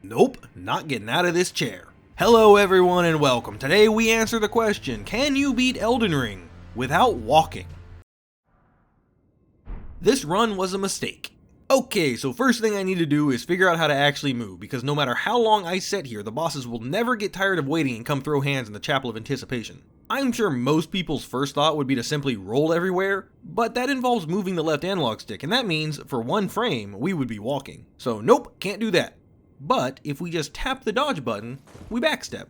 Nope, not getting out of this chair. Hello everyone and welcome. Today we answer the question, can you beat Elden Ring without walking? This run was a mistake. Okay, so first thing I need to do is figure out how to actually move, because no matter how long I sit here, the bosses will never get tired of waiting and come throw hands in the Chapel of Anticipation. I'm sure most people's first thought would be to simply roll everywhere, but that involves moving the left analog stick, and that means, for one frame, we would be walking. So nope, can't do that. But if we just tap the dodge button, we backstep.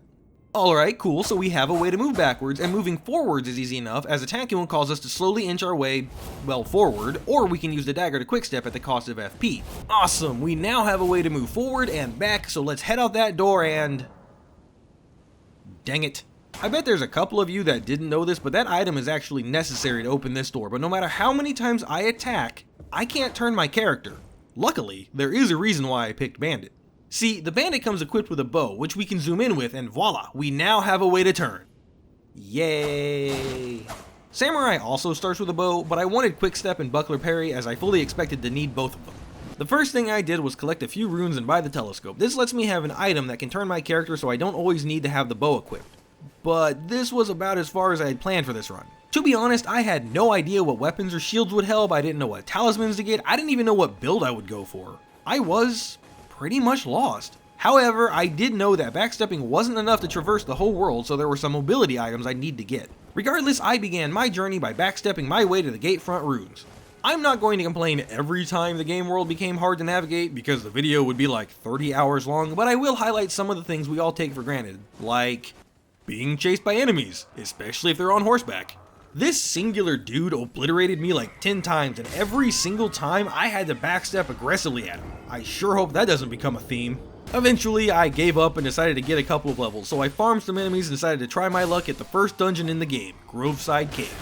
Alright, cool, so we have a way to move backwards, and moving forwards is easy enough, as attacking will cause us to slowly inch our way, well, forward, or we can use the dagger to quickstep at the cost of FP. Awesome, we now have a way to move forward and back, so let's head out that door and... dang it. I bet there's a couple of you that didn't know this, but that item is actually necessary to open this door, but no matter how many times I attack, I can't turn my character. Luckily, there is a reason why I picked Bandit. See, the Bandit comes equipped with a bow, which we can zoom in with, and voila, we now have a way to turn. Yay! Samurai also starts with a bow, but I wanted Quickstep and Buckler Parry as I fully expected to need both of them. The first thing I did was collect a few runes and buy the telescope. This lets me have an item that can turn my character so I don't always need to have the bow equipped. But this was about as far as I had planned for this run. To be honest, I had no idea what weapons or shields would help, I didn't know what talismans to get, I didn't even know what build I would go for. I was pretty much lost. However, I did know that backstepping wasn't enough to traverse the whole world, so there were some mobility items I'd need to get. Regardless, I began my journey by backstepping my way to the gatefront runes. I'm not going to complain every time the game world became hard to navigate, because the video would be like 30 hours long, but I will highlight some of the things we all take for granted, like being chased by enemies, especially if they're on horseback. This singular dude obliterated me like 10 times, and every single time I had to backstep aggressively at him. I sure hope that doesn't become a theme. Eventually, I gave up and decided to get a couple of levels, so I farmed some enemies and decided to try my luck at the first dungeon in the game, Groveside Cave.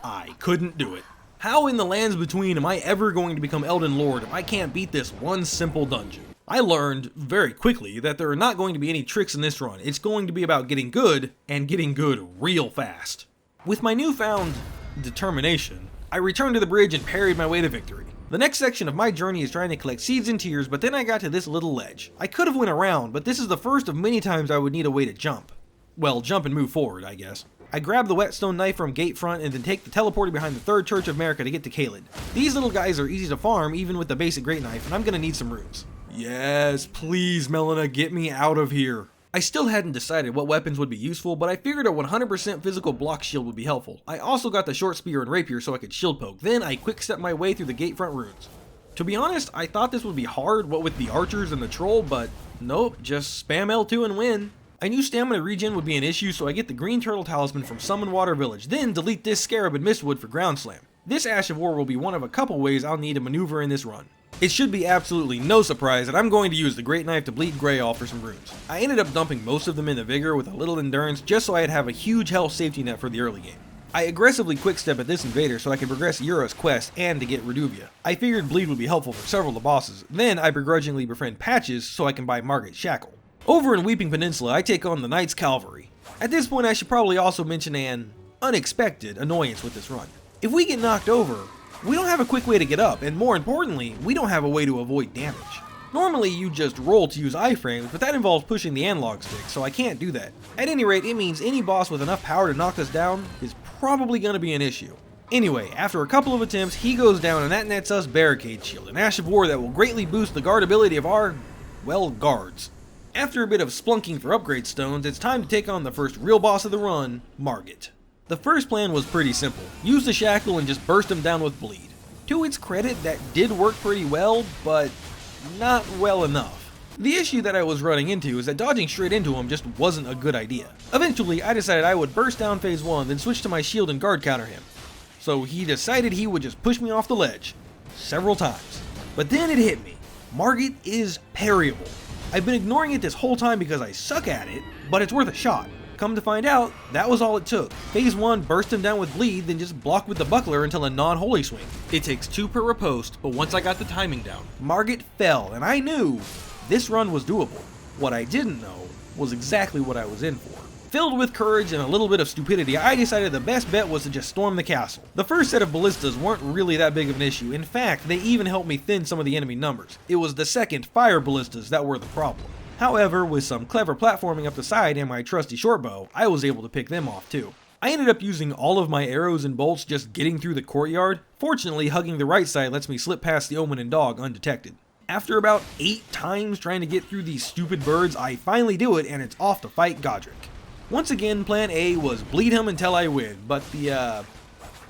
I couldn't do it. How in the lands between am I ever going to become Elden Lord if I can't beat this one simple dungeon? I learned very quickly that there are not going to be any tricks in this run. It's going to be about getting good, and getting good real fast. With my newfound determination, I returned to the bridge and parried my way to victory. The next section of my journey is trying to collect seeds and tears, but then I got to this little ledge. I could have went around, but this is the first of many times I would need a way to jump. Well, jump and move forward, I guess. I grab the whetstone knife from Gatefront and then take the teleporter behind the Third Church of Marika to get to Caelid. These little guys are easy to farm even with the basic great knife, and I'm gonna need some runes. Yes, please Melina, get me out of here. I still hadn't decided what weapons would be useful, but I figured a 100% physical block shield would be helpful. I also got the short spear and rapier so I could shield poke, then I quick-stepped my way through the Gatefront runes. To be honest, I thought this would be hard, what with the archers and the troll, but nope, just spam L2 and win. I knew stamina regen would be an issue, so I get the green turtle talisman from Summon Water Village, then delete this scarab in Mistwood for ground slam. This Ash of War will be one of a couple ways I'll need to maneuver in this run. It should be absolutely no surprise that I'm going to use the Great Knife to bleed Grey off for some runes. I ended up dumping most of them into Vigor with a little endurance just so I'd have a huge health safety net for the early game. I aggressively quickstep at this invader so I could progress Yura's quest and to get Reduvia. I figured bleed would be helpful for several of the bosses, then I begrudgingly befriend Patches so I can buy Margit Shackle. Over in Weeping Peninsula, I take on the Knights Cavalry. At this point, I should probably also mention an unexpected annoyance with this run. If we get knocked over, we don't have a quick way to get up, and more importantly, we don't have a way to avoid damage. Normally, you just roll to use iframes, but that involves pushing the analog stick, so I can't do that. At any rate, it means any boss with enough power to knock us down is probably going to be an issue. Anyway, after a couple of attempts, he goes down and that nets us Barricade Shield, an Ash of War that will greatly boost the guard ability of our, well, guards. After a bit of splunking for upgrade stones, it's time to take on the first real boss of the run, Margit. The first plan was pretty simple. Use the shackle and just burst him down with bleed. To its credit, that did work pretty well, but not well enough. The issue that I was running into is that dodging straight into him just wasn't a good idea. Eventually, I decided I would burst down phase 1, then switch to my shield and guard counter him. So he decided he would just push me off the ledge. Several times. But then it hit me. Margit is parryable. I've been ignoring it this whole time because I suck at it, but it's worth a shot. Come to find out, that was all it took. Phase 1 burst him down with bleed, then just block with the buckler until a non-holy swing. It takes 2 per riposte, but once I got the timing down, Margit fell, and I knew this run was doable. What I didn't know was exactly what I was in for. Filled with courage and a little bit of stupidity, I decided the best bet was to just storm the castle. The first set of ballistas weren't really that big of an issue. In fact, they even helped me thin some of the enemy numbers. It was the second fire ballistas that were the problem. However, with some clever platforming up the side and my trusty shortbow, I was able to pick them off too. I ended up using all of my arrows and bolts just getting through the courtyard. Fortunately, hugging the right side lets me slip past the Omen and dog undetected. After about 8 times trying to get through these stupid birds, I finally do it and it's off to fight Godric. Once again, plan A was bleed him until I win, but the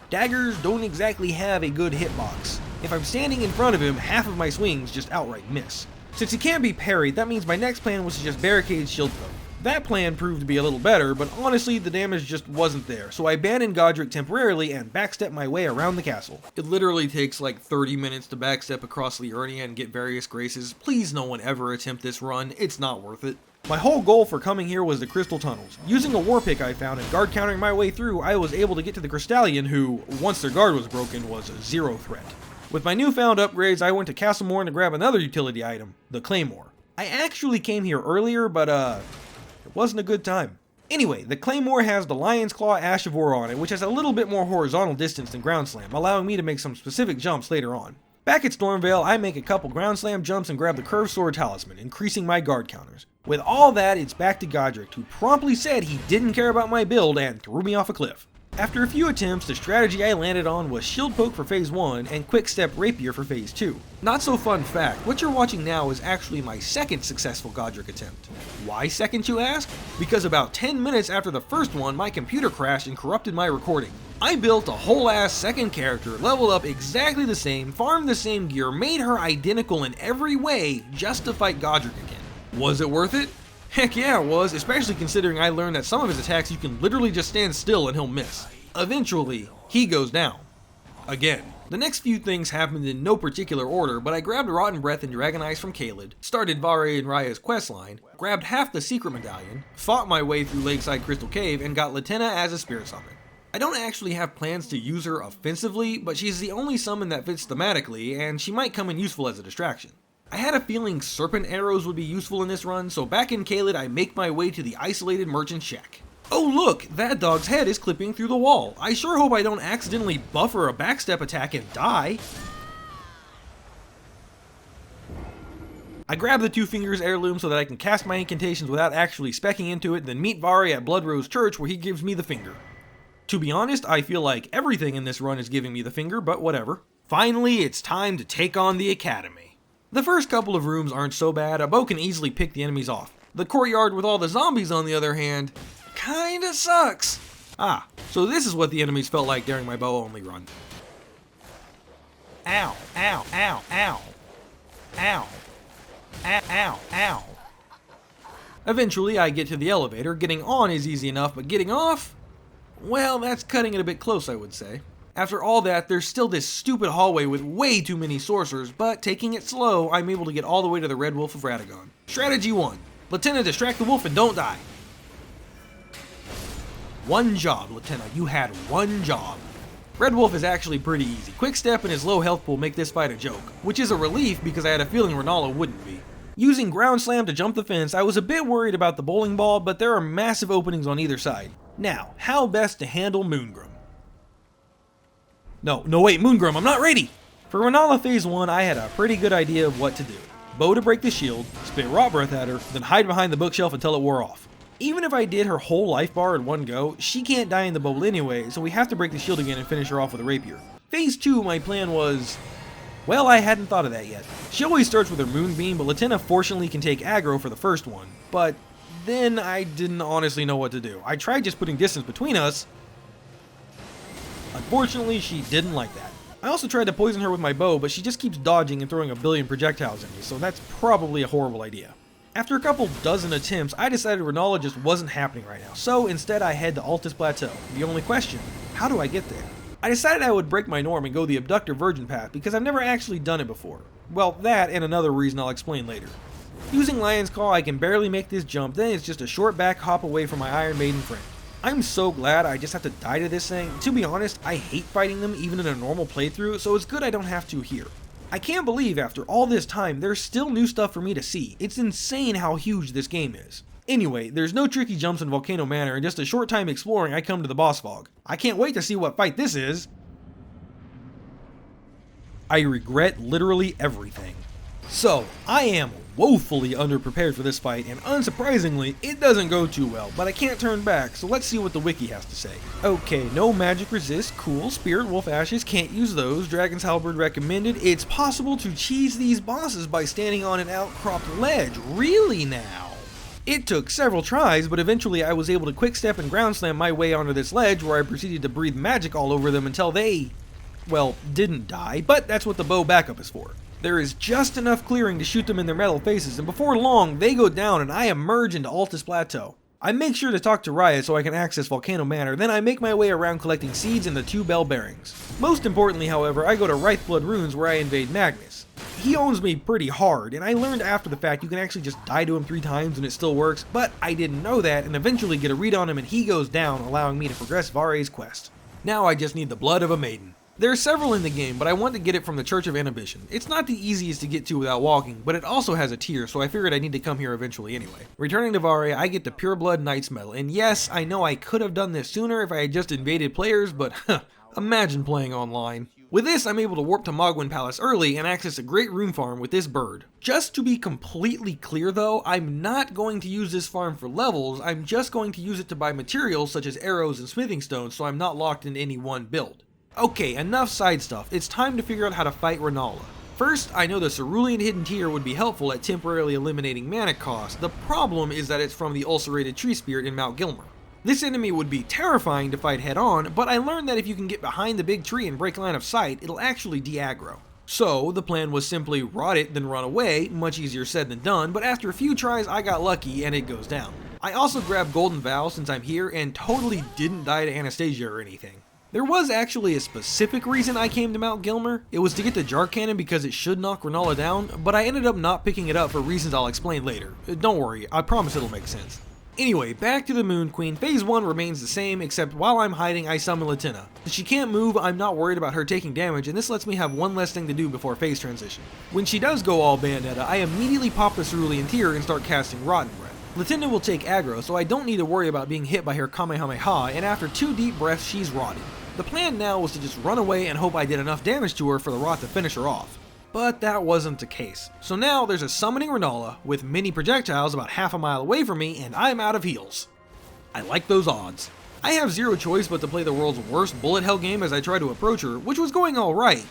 daggers don't exactly have a good hitbox. If I'm standing in front of him, half of my swings just outright miss. Since he can't be parried, that means my next plan was to just barricade Shieldpoke. That plan proved to be a little better, but honestly the damage just wasn't there, so I abandoned Godric temporarily and backstepped my way around the castle. It literally takes like 30 minutes to backstep across Liurnia and get various graces. Please no one ever attempt this run, it's not worth it. My whole goal for coming here was the Crystal Tunnels. Using a war pick I found and guard countering my way through, I was able to get to the Crystallion who, once their guard was broken, was a zero threat. With my newfound upgrades, I went to Castlemorn to grab another utility item, the Claymore. I actually came here earlier, but it wasn't a good time. Anyway, the Claymore has the Lion's Claw Ash of War on it, which has a little bit more horizontal distance than Ground Slam, allowing me to make some specific jumps later on. Back at Stormveil, I make a couple Ground Slam jumps and grab the Curved Sword Talisman, increasing my guard counters. With all that, it's back to Godric, who promptly said he didn't care about my build and threw me off a cliff. After a few attempts, the strategy I landed on was Shield Poke for Phase 1 and Quick Step Rapier for Phase 2. Not so fun fact, what you're watching now is actually my second successful Godric attempt. Why second, you ask? Because about 10 minutes after the first one, my computer crashed and corrupted my recording. I built a whole ass second character, leveled up exactly the same, farmed the same gear, made her identical in every way just to fight Godric again. Was it worth it? Heck yeah it was, especially considering I learned that some of his attacks you can literally just stand still and he'll miss. Eventually, he goes down. Again. The next few things happened in no particular order, but I grabbed Rotten Breath and Dragon Eyes from Caelid, started Vare and Raya's questline, grabbed half the secret medallion, fought my way through Lakeside Crystal Cave, and got Latenna as a spirit summon. I don't actually have plans to use her offensively, but she's the only summon that fits thematically, and she might come in useful as a distraction. I had a feeling serpent arrows would be useful in this run, so back in Caelid I make my way to the isolated merchant shack. Oh look, that dog's head is clipping through the wall. I sure hope I don't accidentally buffer a backstep attack and die. I grab the Two Fingers heirloom so that I can cast my incantations without actually specking into it, then meet Vare at Bloodrose Church where he gives me the finger. To be honest, I feel like everything in this run is giving me the finger, but whatever. Finally, it's time to take on the Academy. The first couple of rooms aren't so bad, a bow can easily pick the enemies off. The courtyard with all the zombies on the other hand, kinda sucks. Ah, so this is what the enemies felt like during my bow only run. Ow, ow, ow, ow. Ow. Ow, ow, ow. Eventually I get to the elevator. Getting on is easy enough, but getting off? Well, that's cutting it a bit close, I would say. After all that, there's still this stupid hallway with way too many sorcerers, but taking it slow, I'm able to get all the way to the Red Wolf of Radagon. Strategy 1. Latenna, distract the wolf and don't die. One job, Latenna. You had one job. Red Wolf is actually pretty easy. Quick Step and his low health pool make this fight a joke, which is a relief because I had a feeling Renala wouldn't be. Using Ground Slam to jump the fence, I was a bit worried about the bowling ball, but there are massive openings on either side. Now, how best to handle Moongrum? No, wait, Moongrum, I'm not ready! For Renala Phase 1, I had a pretty good idea of what to do. Bow to break the shield, spit Rot Breath at her, then hide behind the bookshelf until it wore off. Even if I did her whole life bar in one go, she can't die in the bowl anyway, so we have to break the shield again and finish her off with a rapier. Phase 2, my plan was... well, I hadn't thought of that yet. She always starts with her Moonbeam, but Latenna fortunately can take aggro for the first one. But then I didn't honestly know what to do. I tried just putting distance between us. Unfortunately, she didn't like that. I also tried to poison her with my bow, but she just keeps dodging and throwing a billion projectiles at me, so that's probably a horrible idea. After a couple dozen attempts, I decided Renala just wasn't happening right now, so instead I head to Altus Plateau. The only question, how do I get there? I decided I would break my norm and go the Abductor Virgin path because I've never actually done it before. Well, that and another reason I'll explain later. Using Lion's Claw, I can barely make this jump, then it's just a short back hop away from my Iron Maiden friend. I'm so glad I just have to die to this thing. To be honest, I hate fighting them even in a normal playthrough, so it's good I don't have to here. I can't believe after all this time, there's still new stuff for me to see. It's insane how huge this game is. Anyway, there's no tricky jumps in Volcano Manor, and just a short time exploring I come to the boss fog. I can't wait to see what fight this is. I regret literally everything. So, I am woefully underprepared for this fight, and unsurprisingly, it doesn't go too well, but I can't turn back, so let's see what the wiki has to say. Okay, no magic resist, cool, Spirit Wolf Ashes, can't use those, Dragon's Halberd recommended. It's possible to cheese these bosses by standing on an outcropped ledge, really now? It took several tries, but eventually I was able to quick step and ground slam my way onto this ledge, where I proceeded to breathe magic all over them until they, well, didn't die, but that's what the bow backup is for. There is just enough clearing to shoot them in their metal faces, and before long, they go down and I emerge into Altus Plateau. I make sure to talk to Riot so I can access Volcano Manor, then I make my way around collecting seeds and the 2 bell bearings. Most importantly, however, I go to Wraithblood Ruins where I invade Magnus. He owns me pretty hard, and I learned after the fact you can actually just die to him 3 times and it still works, but I didn't know that and eventually get a read on him and he goes down, allowing me to progress Vare's quest. Now I just need the blood of a maiden. There are several in the game, but I want to get it from the Church of Inhibition. It's not the easiest to get to without walking, but it also has a tier, so I figured I need to come here eventually anyway. Returning to Vare, I get the Pureblood Knight's Medal, and yes, I know I could have done this sooner if I had just invaded players, but imagine playing online. With this, I'm able to warp to Mogwyn Palace early and access a great rune farm with this bird. Just to be completely clear though, I'm not going to use this farm for levels, I'm just going to use it to buy materials such as arrows and smithing stones so I'm not locked in any one build. Okay, enough side stuff, it's time to figure out how to fight Rennala. First, I know the Cerulean Hidden Tear would be helpful at temporarily eliminating mana cost. The problem is that it's from the Ulcerated Tree Spirit in Mount Gilmer. This enemy would be terrifying to fight head on, but I learned that if you can get behind the big tree and break line of sight, it'll actually de-aggro. So, the plan was simply rot it then run away, much easier said than done, but after a few tries I got lucky and it goes down. I also grabbed Golden Vow since I'm here and totally didn't die to Anastasia or anything. There was actually a specific reason I came to Mount Gilmer. It was to get the Jar Cannon because it should knock Rennala down, but I ended up not picking it up for reasons I'll explain later. Don't worry, I promise it'll make sense. Anyway, back to the Moon Queen. Phase 1 remains the same, except while I'm hiding, I summon Latenna. Since she can't move, I'm not worried about her taking damage, and this lets me have one less thing to do before phase transition. When she does go all Bayonetta, I immediately pop the Cerulean Tear and start casting Rotten Breath. Latenna will take aggro, so I don't need to worry about being hit by her Kamehameha, and after 2 deep breaths, she's rotted. The plan now was to just run away and hope I did enough damage to her for the rot to finish her off. But that wasn't the case. So now there's a summoning Rennala with mini projectiles about half a mile away from me and I'm out of heals. I like those odds. I have zero choice but to play the world's worst bullet hell game as I try to approach her, which was going alright.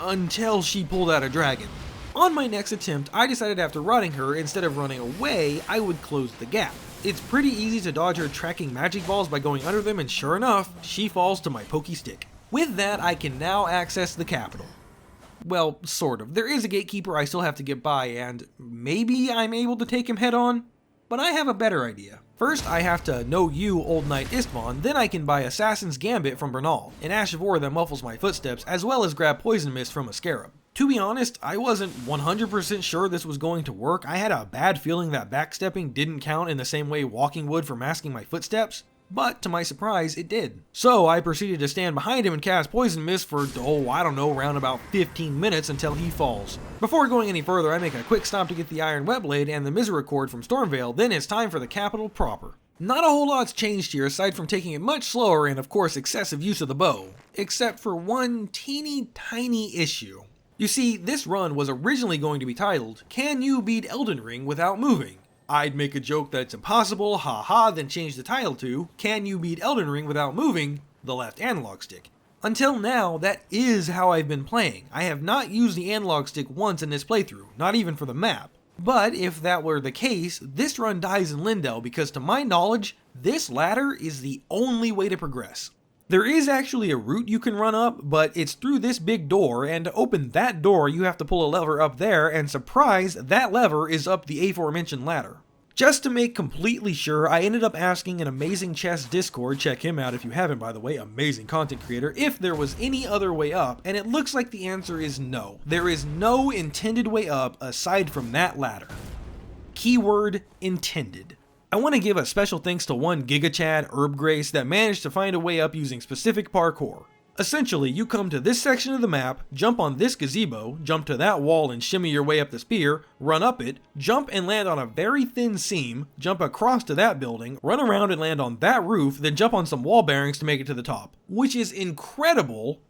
Until she pulled out a dragon. On my next attempt, I decided after rotting her, instead of running away, I would close the gap. It's pretty easy to dodge her tracking magic balls by going under them, and sure enough, she falls to my pokey stick. With that, I can now access the capital. Well, sort of. There is a gatekeeper I still have to get by, and maybe I'm able to take him head on? But I have a better idea. First, I have to know you, Old Knight Istvan, then I can buy Assassin's Gambit from Bernal, an Ash of War that muffles my footsteps, as well as grab Poison Mist from a Scarab. To be honest, I wasn't 100% sure this was going to work. I had a bad feeling that backstepping didn't count in the same way walking would for masking my footsteps, but to my surprise, it did. So I proceeded to stand behind him and cast Poison Mist for, around about 15 minutes until he falls. Before going any further, I make a quick stop to get the Iron Webblade and the Misericord from Stormveil, then it's time for the capital proper. Not a whole lot's changed here aside from taking it much slower and of course excessive use of the bow, except for one teeny tiny issue. You see, this run was originally going to be titled, Can You Beat Elden Ring Without Moving? I'd make a joke that it's impossible, haha, then change the title to, Can You Beat Elden Ring Without Moving? The Left Analog Stick. Until now, that is how I've been playing. I have not used the analog stick once in this playthrough, not even for the map. But if that were the case, this run dies in Lindell because to my knowledge, this ladder is the only way to progress. There is actually a route you can run up, but it's through this big door, and to open that door you have to pull a lever up there, and surprise, that lever is up the aforementioned ladder. Just to make completely sure, I ended up asking an Amazing Chess Discord, check him out if you haven't by the way, amazing content creator, if there was any other way up, and it looks like the answer is no. There is no intended way up aside from that ladder. Keyword intended. I want to give a special thanks to one GigaChad, Herb Grace, that managed to find a way up using specific parkour. Essentially, you come to this section of the map, jump on this gazebo, jump to that wall and shimmy your way up the spear, run up it, jump and land on a very thin seam, jump across to that building, run around and land on that roof, then jump on some wall bearings to make it to the top. Which is incredible,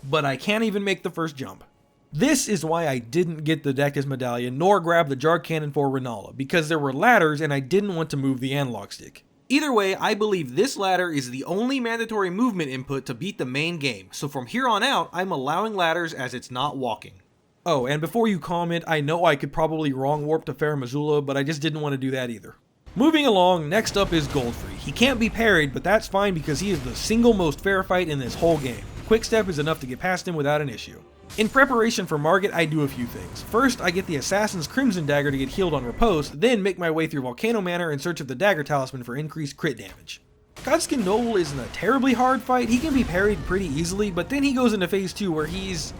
but I can't even make the first jump. This is why I didn't get the Dectus Medallion nor grab the Jar Cannon for Rennala, because there were ladders and I didn't want to move the analog stick. Either way, I believe this ladder is the only mandatory movement input to beat the main game, so from here on out, I'm allowing ladders as it's not walking. Oh, and before you comment, I know I could probably wrong warp to Farum Azula, but I just didn't want to do that either. Moving along, next up is Godfrey. He can't be parried, but that's fine because he is the single most fair fight in this whole game. Quickstep is enough to get past him without an issue. In preparation for Margit, I do a few things. First, I get the Assassin's Crimson Dagger to get healed on riposte, then make my way through Volcano Manor in search of the Dagger Talisman for increased crit damage. Godskin Noble isn't a terribly hard fight, he can be parried pretty easily, but then he goes into phase 2 where he's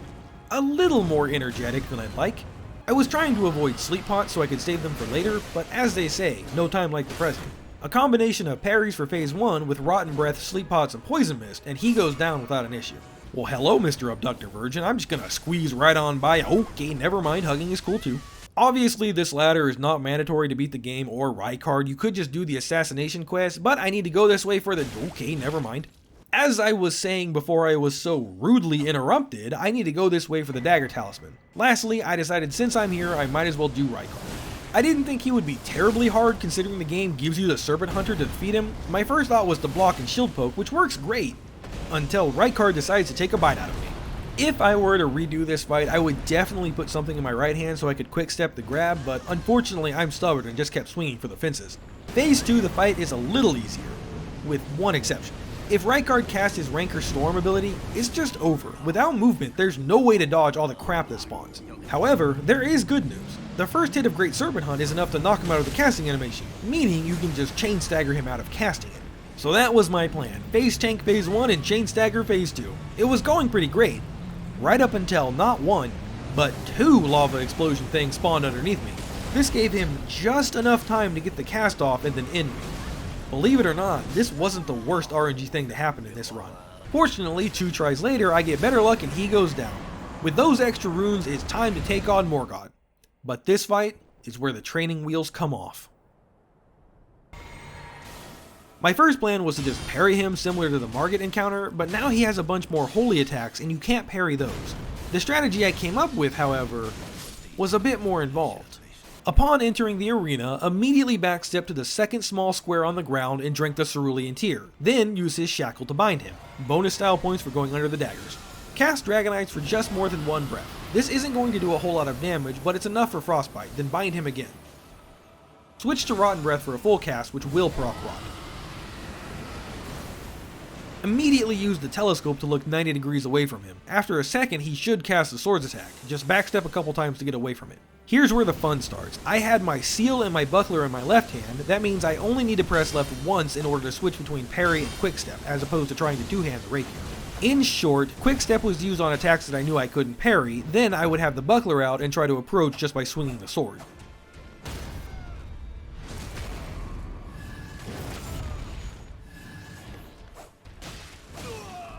a little more energetic than I'd like. I was trying to avoid sleep pots so I could save them for later, but as they say, no time like the present. A combination of parries for phase 1 with Rotten Breath, sleep pots, and poison mist, and he goes down without an issue. Well, hello, Mr. Abductor Virgin. I'm just gonna squeeze right on by. Okay, never mind. Hugging is cool too. Obviously, this ladder is not mandatory to beat the game or Rykard. You could just do the assassination quest, but I need to go this way for the. Okay, never mind. As I was saying before I was so rudely interrupted, I need to go this way for the Dagger Talisman. Lastly, I decided since I'm here, I might as well do Rykard. I didn't think he would be terribly hard considering the game gives you the Serpent Hunter to defeat him. My first thought was to block and shield poke, which works great, until Rykard decides to take a bite out of me. If I were to redo this fight, I would definitely put something in my right hand so I could quick step the grab, but unfortunately I'm stubborn and just kept swinging for the fences. Phase 2, the fight is a little easier, with one exception. If Rykard casts his Ranker Storm ability, it's just over. Without movement, there's no way to dodge all the crap that spawns. However, there is good news. The first hit of Great Serpent Hunt is enough to knock him out of the casting animation, meaning you can just chain stagger him out of casting it. So that was my plan. Phase tank phase 1 and chain stagger phase 2. It was going pretty great, right up until not one, but two lava explosion things spawned underneath me. This gave him just enough time to get the cast off and then end me. Believe it or not, this wasn't the worst RNG thing to happen in this run. Fortunately, 2 tries later, I get better luck and he goes down. With those extra runes, it's time to take on Morgott. But this fight is where the training wheels come off. My first plan was to just parry him similar to the Margit encounter, but now he has a bunch more holy attacks and you can't parry those. The strategy I came up with, however, was a bit more involved. Upon entering the arena, immediately backstep to the second small square on the ground and drink the Cerulean Tear, then use his shackle to bind him. Bonus style points for going under the daggers. Cast Dragonites for just more than one breath. This isn't going to do a whole lot of damage, but it's enough for Frostbite, then bind him again. Switch to Rotten Breath for a full cast, which will proc Rot. Immediately use the telescope to look 90 degrees away from him. After a second, he should cast the swords attack. Just backstep a couple times to get away from it. Here's where the fun starts. I had my seal and my buckler in my left hand. That means I only need to press left once in order to switch between parry and quickstep, as opposed to trying to two-hand the rapier. In short, quickstep was used on attacks that I knew I couldn't parry, then I would have the buckler out and try to approach just by swinging the sword.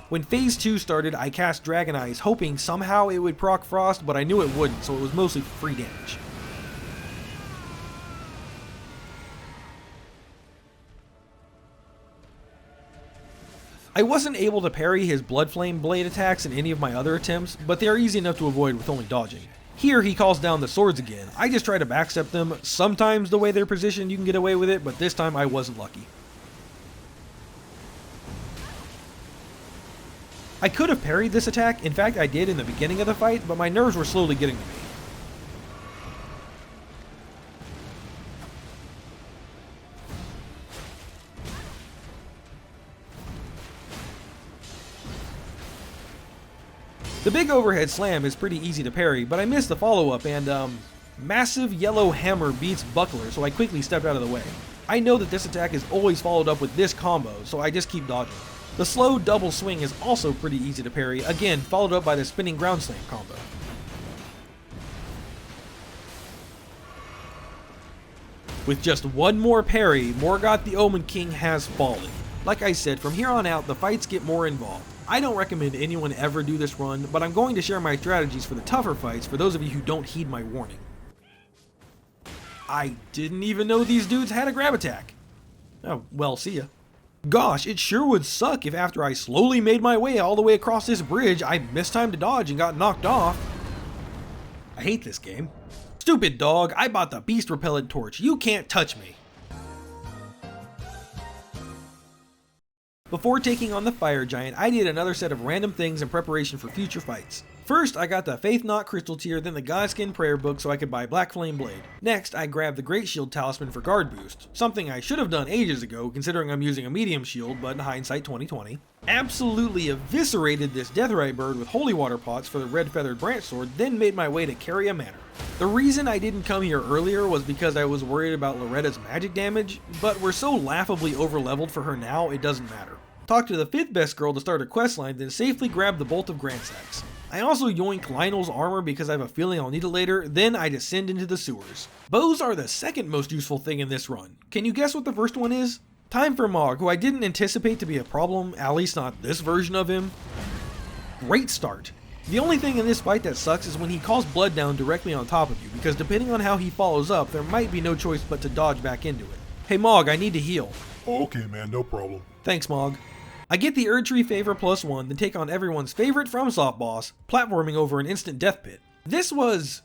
When phase 2 started, I cast Dragon Eyes, hoping somehow it would proc Frost, but I knew it wouldn't, so it was mostly free damage. I wasn't able to parry his Blood Flame Blade attacks in any of my other attempts, but they are easy enough to avoid with only dodging. Here he calls down the swords again. I just try to backstep them. Sometimes the way they're positioned you can get away with it, but this time I wasn't lucky. I could have parried this attack, in fact I did in the beginning of the fight, but my nerves were slowly getting to me. The big overhead slam is pretty easy to parry, but I missed the follow-up and, massive yellow hammer beats buckler, so I quickly stepped out of the way. I know that this attack is always followed up with this combo, so I just keep dodging. The slow double swing is also pretty easy to parry, again followed up by the spinning ground slam combo. With just one more parry, Morgott the Omen King has fallen. Like I said, from here on out, the fights get more involved. I don't recommend anyone ever do this run, but I'm going to share my strategies for the tougher fights for those of you who don't heed my warning. I didn't even know these dudes had a grab attack. Oh, well, see ya. Gosh, it sure would suck if after I slowly made my way all the way across this bridge, I missed time to dodge and got knocked off. I hate this game. Stupid dog, I bought the beast repellent torch. You can't touch me. Before taking on the fire giant, I did another set of random things in preparation for future fights. First, I got the Faith Knot Crystal Tier, then the Godskin Prayer Book so I could buy Black Flame Blade. Next, I grabbed the Great Shield Talisman for guard boost, something I should have done ages ago considering I'm using a medium shield, but in hindsight 2020. Absolutely eviscerated this Deathrite bird with holy water pots for the red feathered branch sword, then made my way to Caria Manor. The reason I didn't come here earlier was because I was worried about Loretta's magic damage, but we're so laughably overleveled for her now it doesn't matter. Talk to the 5th best girl to start a questline, then safely grab the Bolt of Grandsax. I also yoink Lionel's armor because I have a feeling I'll need it later, then I descend into the sewers. Bows are the second most useful thing in this run. Can you guess what the first one is? Time for Mog, who I didn't anticipate to be a problem, at least not this version of him. Great start. The only thing in this fight that sucks is when he calls blood down directly on top of you, because depending on how he follows up, there might be no choice but to dodge back into it. Hey Mog, I need to heal. Okay man, no problem. Thanks Mog. I get the Erdtree favor +1, then take on everyone's favorite FromSoft boss, platforming over an instant death pit. This was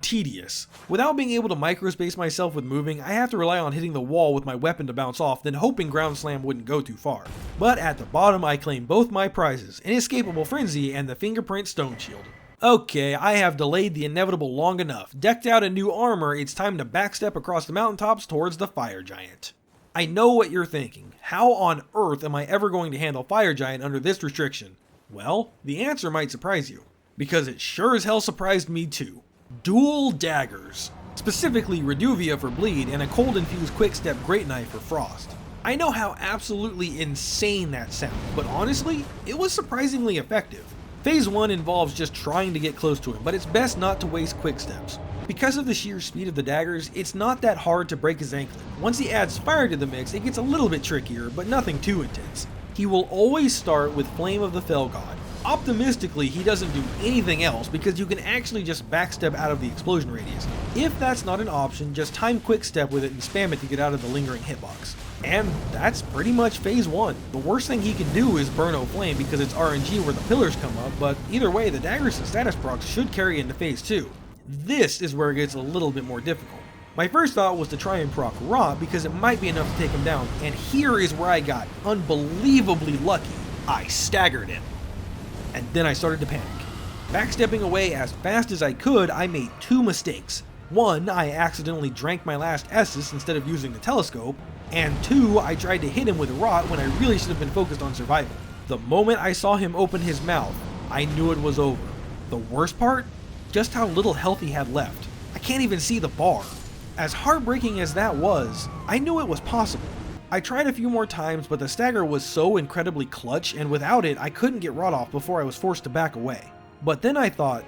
tedious. Without being able to microspace myself with moving, I have to rely on hitting the wall with my weapon to bounce off, then hoping Ground Slam wouldn't go too far. But at the bottom I claim both my prizes, Inescapable Frenzy and the Fingerprint Stone Shield. Okay, I have delayed the inevitable long enough. Decked out in new armor, it's time to backstep across the mountaintops towards the Fire Giant. I know what you're thinking. How on earth am I ever going to handle Fire Giant under this restriction? Well, the answer might surprise you, because it sure as hell surprised me too. Dual daggers. Specifically Reduvia for bleed and a cold infused quickstep great knife for frost. I know how absolutely insane that sounds, but honestly, it was surprisingly effective. Phase 1 involves just trying to get close to him, but it's best not to waste quicksteps. Because of the sheer speed of the daggers, it's not that hard to break his anklet. Once he adds fire to the mix, it gets a little bit trickier, but nothing too intense. He will always start with Flame of the Fell God. Optimistically, he doesn't do anything else because you can actually just backstep out of the explosion radius. If that's not an option, just time quickstep with it and spam it to get out of the lingering hitbox. And that's pretty much phase 1. The worst thing he can do is burn Flame because it's RNG where the pillars come up, but either way, the daggers and status procs should carry into phase 2. This is where it gets a little bit more difficult. My first thought was to try and proc Rot because it might be enough to take him down, and here is where I got unbelievably lucky. I staggered him. And then I started to panic. Backstepping away as fast as I could, I made 2 mistakes. 1, I accidentally drank my last Estus instead of using the telescope, and 2, I tried to hit him with Rot when I really should have been focused on survival. The moment I saw him open his mouth, I knew it was over. The worst part? Just how little health he had left. I can't even see the bar. As heartbreaking as that was, I knew it was possible. I tried a few more times, but the stagger was so incredibly clutch, and without it, I couldn't get Rot off before I was forced to back away. But then I thought,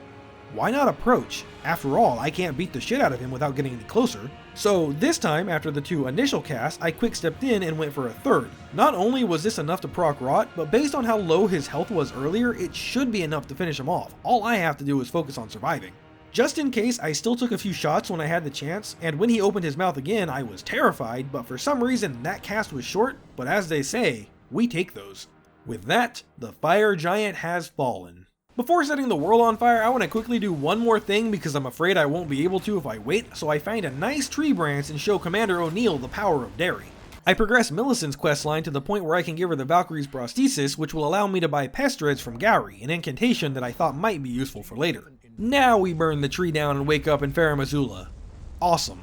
why not approach? After all, I can't beat the shit out of him without getting any closer. So this time, after the 2 initial casts, I quick stepped in and went for a 3rd. Not only was this enough to proc Rot, but based on how low his health was earlier, it should be enough to finish him off. All I have to do is focus on surviving. Just in case, I still took a few shots when I had the chance, and when he opened his mouth again, I was terrified, but for some reason that cast was short, but as they say, we take those. With that, the Fire Giant has fallen. Before setting the world on fire, I want to quickly do one more thing because I'm afraid I won't be able to if I wait, so I find a nice tree branch and show Commander O'Neill the power of Derry. I progress Millicent's questline to the point where I can give her the Valkyrie's prosthesis, which will allow me to buy pest dreads from Gowry, an incantation that I thought might be useful for later. Now we burn the tree down and wake up in Farum Azula. Awesome.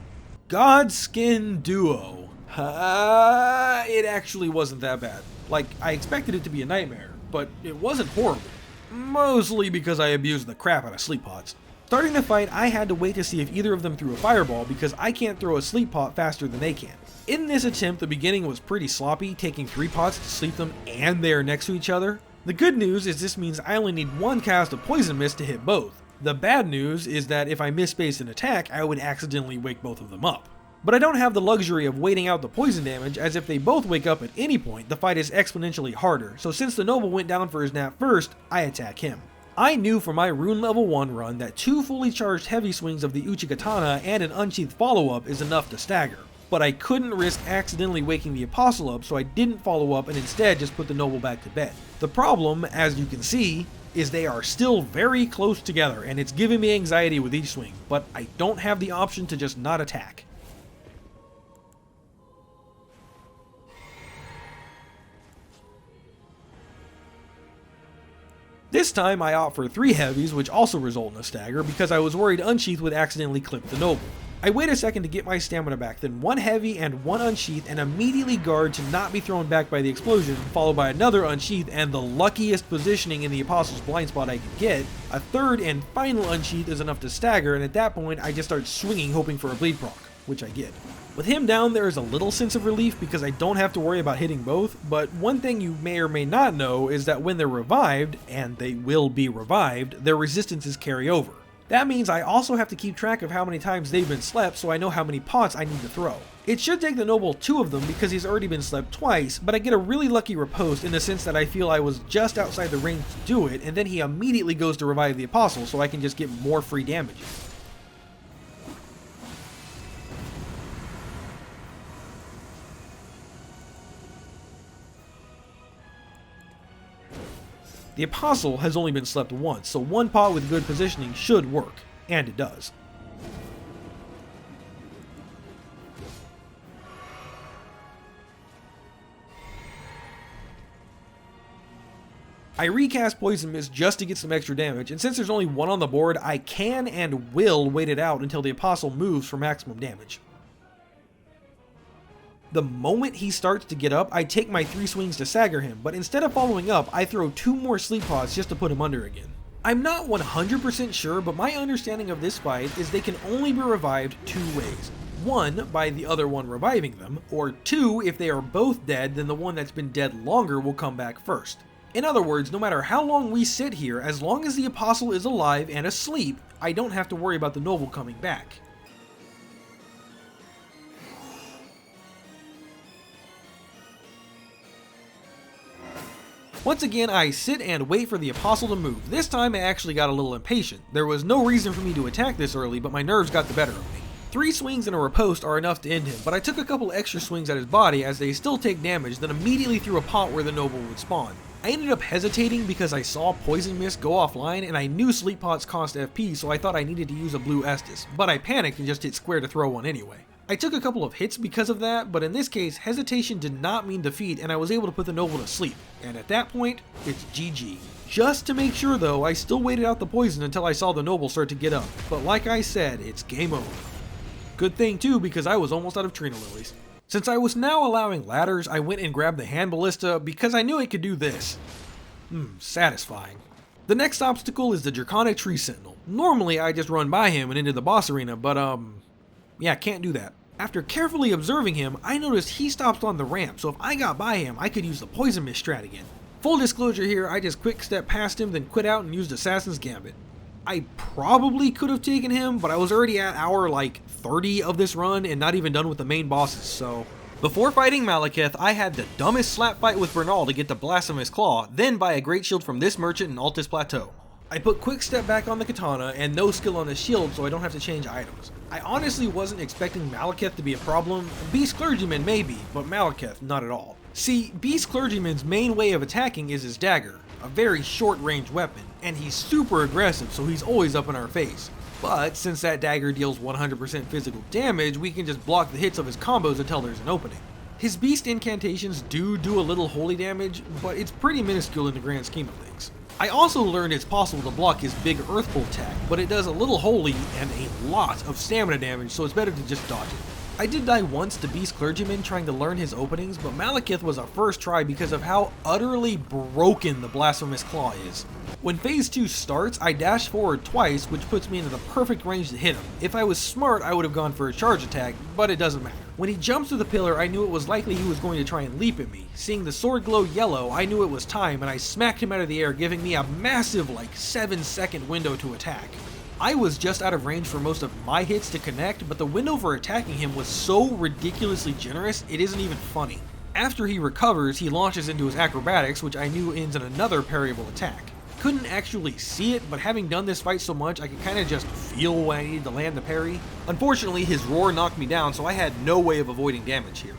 Godskin Duo. It actually wasn't that bad. Like, I expected it to be a nightmare, but it wasn't horrible. Mostly because I abused the crap out of sleep pots. Starting the fight, I had to wait to see if either of them threw a fireball because I can't throw a sleep pot faster than they can. In this attempt, the beginning was pretty sloppy, taking 3 pots to sleep them and they are next to each other. The good news is this means I only need 1 cast of Poison Mist to hit both. The bad news is that if I misspace an attack, I would accidentally wake both of them up. But I don't have the luxury of waiting out the poison damage, as if they both wake up at any point, the fight is exponentially harder, so since the noble went down for his nap first, I attack him. I knew for my rune level 1 run that 2 fully charged heavy swings of the Uchigatana and an unsheathed follow-up is enough to stagger, but I couldn't risk accidentally waking the apostle up, so I didn't follow up and instead just put the noble back to bed. The problem, as you can see, is they are still very close together and it's giving me anxiety with each swing, but I don't have the option to just not attack. This time I opt for 3 heavies, which also result in a stagger because I was worried Unsheath would accidentally clip the noble. I wait a second to get my stamina back, then 1 heavy and 1 unsheath and immediately guard to not be thrown back by the explosion, followed by another unsheath and the luckiest positioning in the apostle's blind spot I could get. A 3rd and final unsheath is enough to stagger, and at that point I just start swinging hoping for a bleed proc, which I get. With him down, there is a little sense of relief because I don't have to worry about hitting both, but one thing you may or may not know is that when they're revived, and they will be revived, their resistances carry over. That means I also have to keep track of how many times they've been slept so I know how many pots I need to throw. It should take the noble 2 of them because he's already been slept twice, but I get a really lucky riposte in the sense that I feel I was just outside the range to do it, and then he immediately goes to revive the apostle so I can just get more free damage. The apostle has only been slept once, so 1 pot with good positioning should work, and it does. I recast Poison Mist just to get some extra damage, and since there's only 1 on the board, I can and will wait it out until the apostle moves for maximum damage. The moment he starts to get up, I take my 3 swings to stagger him, but instead of following up, I throw 2 more sleep pods just to put him under again. I'm not 100% sure, but my understanding of this fight is they can only be revived 2 ways. 1, by the other one reviving them, or 2, if they are both dead, then the one that's been dead longer will come back first. In other words, no matter how long we sit here, as long as the apostle is alive and asleep, I don't have to worry about the noble coming back. Once again, I sit and wait for the apostle to move. This time I actually got a little impatient. There was no reason for me to attack this early, but my nerves got the better of me. 3 swings and a riposte are enough to end him, but I took a couple extra swings at his body as they still take damage, then immediately threw a pot where the noble would spawn. I ended up hesitating because I saw Poison Mist go offline and I knew sleep pots cost FP, so I thought I needed to use a blue Estus, but I panicked and just hit square to throw one anyway. I took a couple of hits because of that, but in this case, hesitation did not mean defeat and I was able to put the noble to sleep, and at that point, it's GG. Just to make sure though, I still waited out the poison until I saw the noble start to get up, but like I said, it's game over. Good thing too, because I was almost out of Trina Lilies. Since I was now allowing ladders, I went and grabbed the hand ballista because I knew it could do this. Satisfying. The next obstacle is the Draconic Tree Sentinel. Normally I just run by him and into the boss arena, but yeah, can't do that. After carefully observing him, I noticed he stopped on the ramp, so if I got by him, I could use the Poison Mist strat again. Full disclosure here, I just quick stepped past him, then quit out and used Assassin's Gambit. I probably could have taken him, but I was already at hour 30 of this run and not even done with the main bosses, so... Before fighting Malekith, I had the dumbest slap fight with Bernal to get the Blasphemous Claw, then buy a Great Shield from this merchant in Altus Plateau. I put quick step back on the katana and no skill on the shield so I don't have to change items. I honestly wasn't expecting Malekith to be a problem. Beast Clergyman maybe, but Malekith not at all. See, Beast Clergyman's main way of attacking is his dagger, a very short range weapon, and he's super aggressive so he's always up in our face. But since that dagger deals 100% physical damage, we can just block the hits of his combos until there's an opening. His beast incantations do a little holy damage, but it's pretty minuscule in the grand scheme of things. I also learned it's possible to block his big Earth Bolt attack, but it does a little holy and a lot of stamina damage, so it's better to just dodge it. I did die once to Beast Clergyman trying to learn his openings, but Malekith was a first try because of how utterly broken the Blasphemous Claw is. When phase 2 starts, I dash forward twice, which puts me into the perfect range to hit him. If I was smart, I would have gone for a charge attack, but it doesn't matter. When he jumps through the pillar, I knew it was likely he was going to try and leap at me. Seeing the sword glow yellow, I knew it was time, and I smacked him out of the air, giving me a massive 7-second window to attack. I was just out of range for most of my hits to connect, but the window for attacking him was so ridiculously generous, it isn't even funny. After he recovers, he launches into his acrobatics, which I knew ends in another parryable attack. Couldn't actually see it, but having done this fight so much, I could kind of just feel when I needed to land the parry. Unfortunately, his roar knocked me down, so I had no way of avoiding damage here.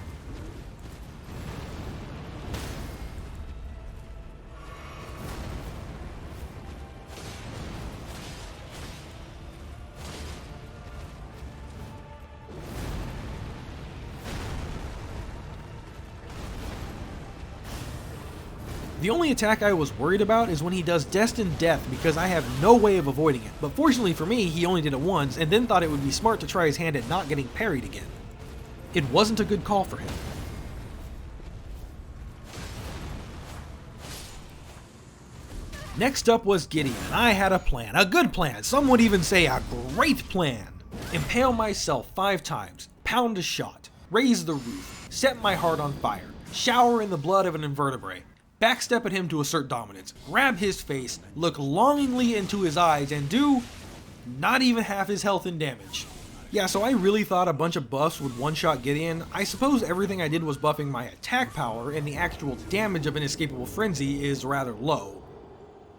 The only attack I was worried about is when he does Destined Death, because I have no way of avoiding it, but fortunately for me, he only did it once and then thought it would be smart to try his hand at not getting parried again. It wasn't a good call for him. Next up was Gideon. I had a plan, a good plan, some would even say a great plan. Impale myself 5 times, pound a shot, raise the roof, set my heart on fire, shower in the blood of an invertebrate, backstep at him to assert dominance, grab his face, look longingly into his eyes, and do not even half his health and damage. Yeah, so I really thought a bunch of buffs would one-shot Gideon. I suppose everything I did was buffing my attack power, and the actual damage of Inescapable Frenzy is rather low.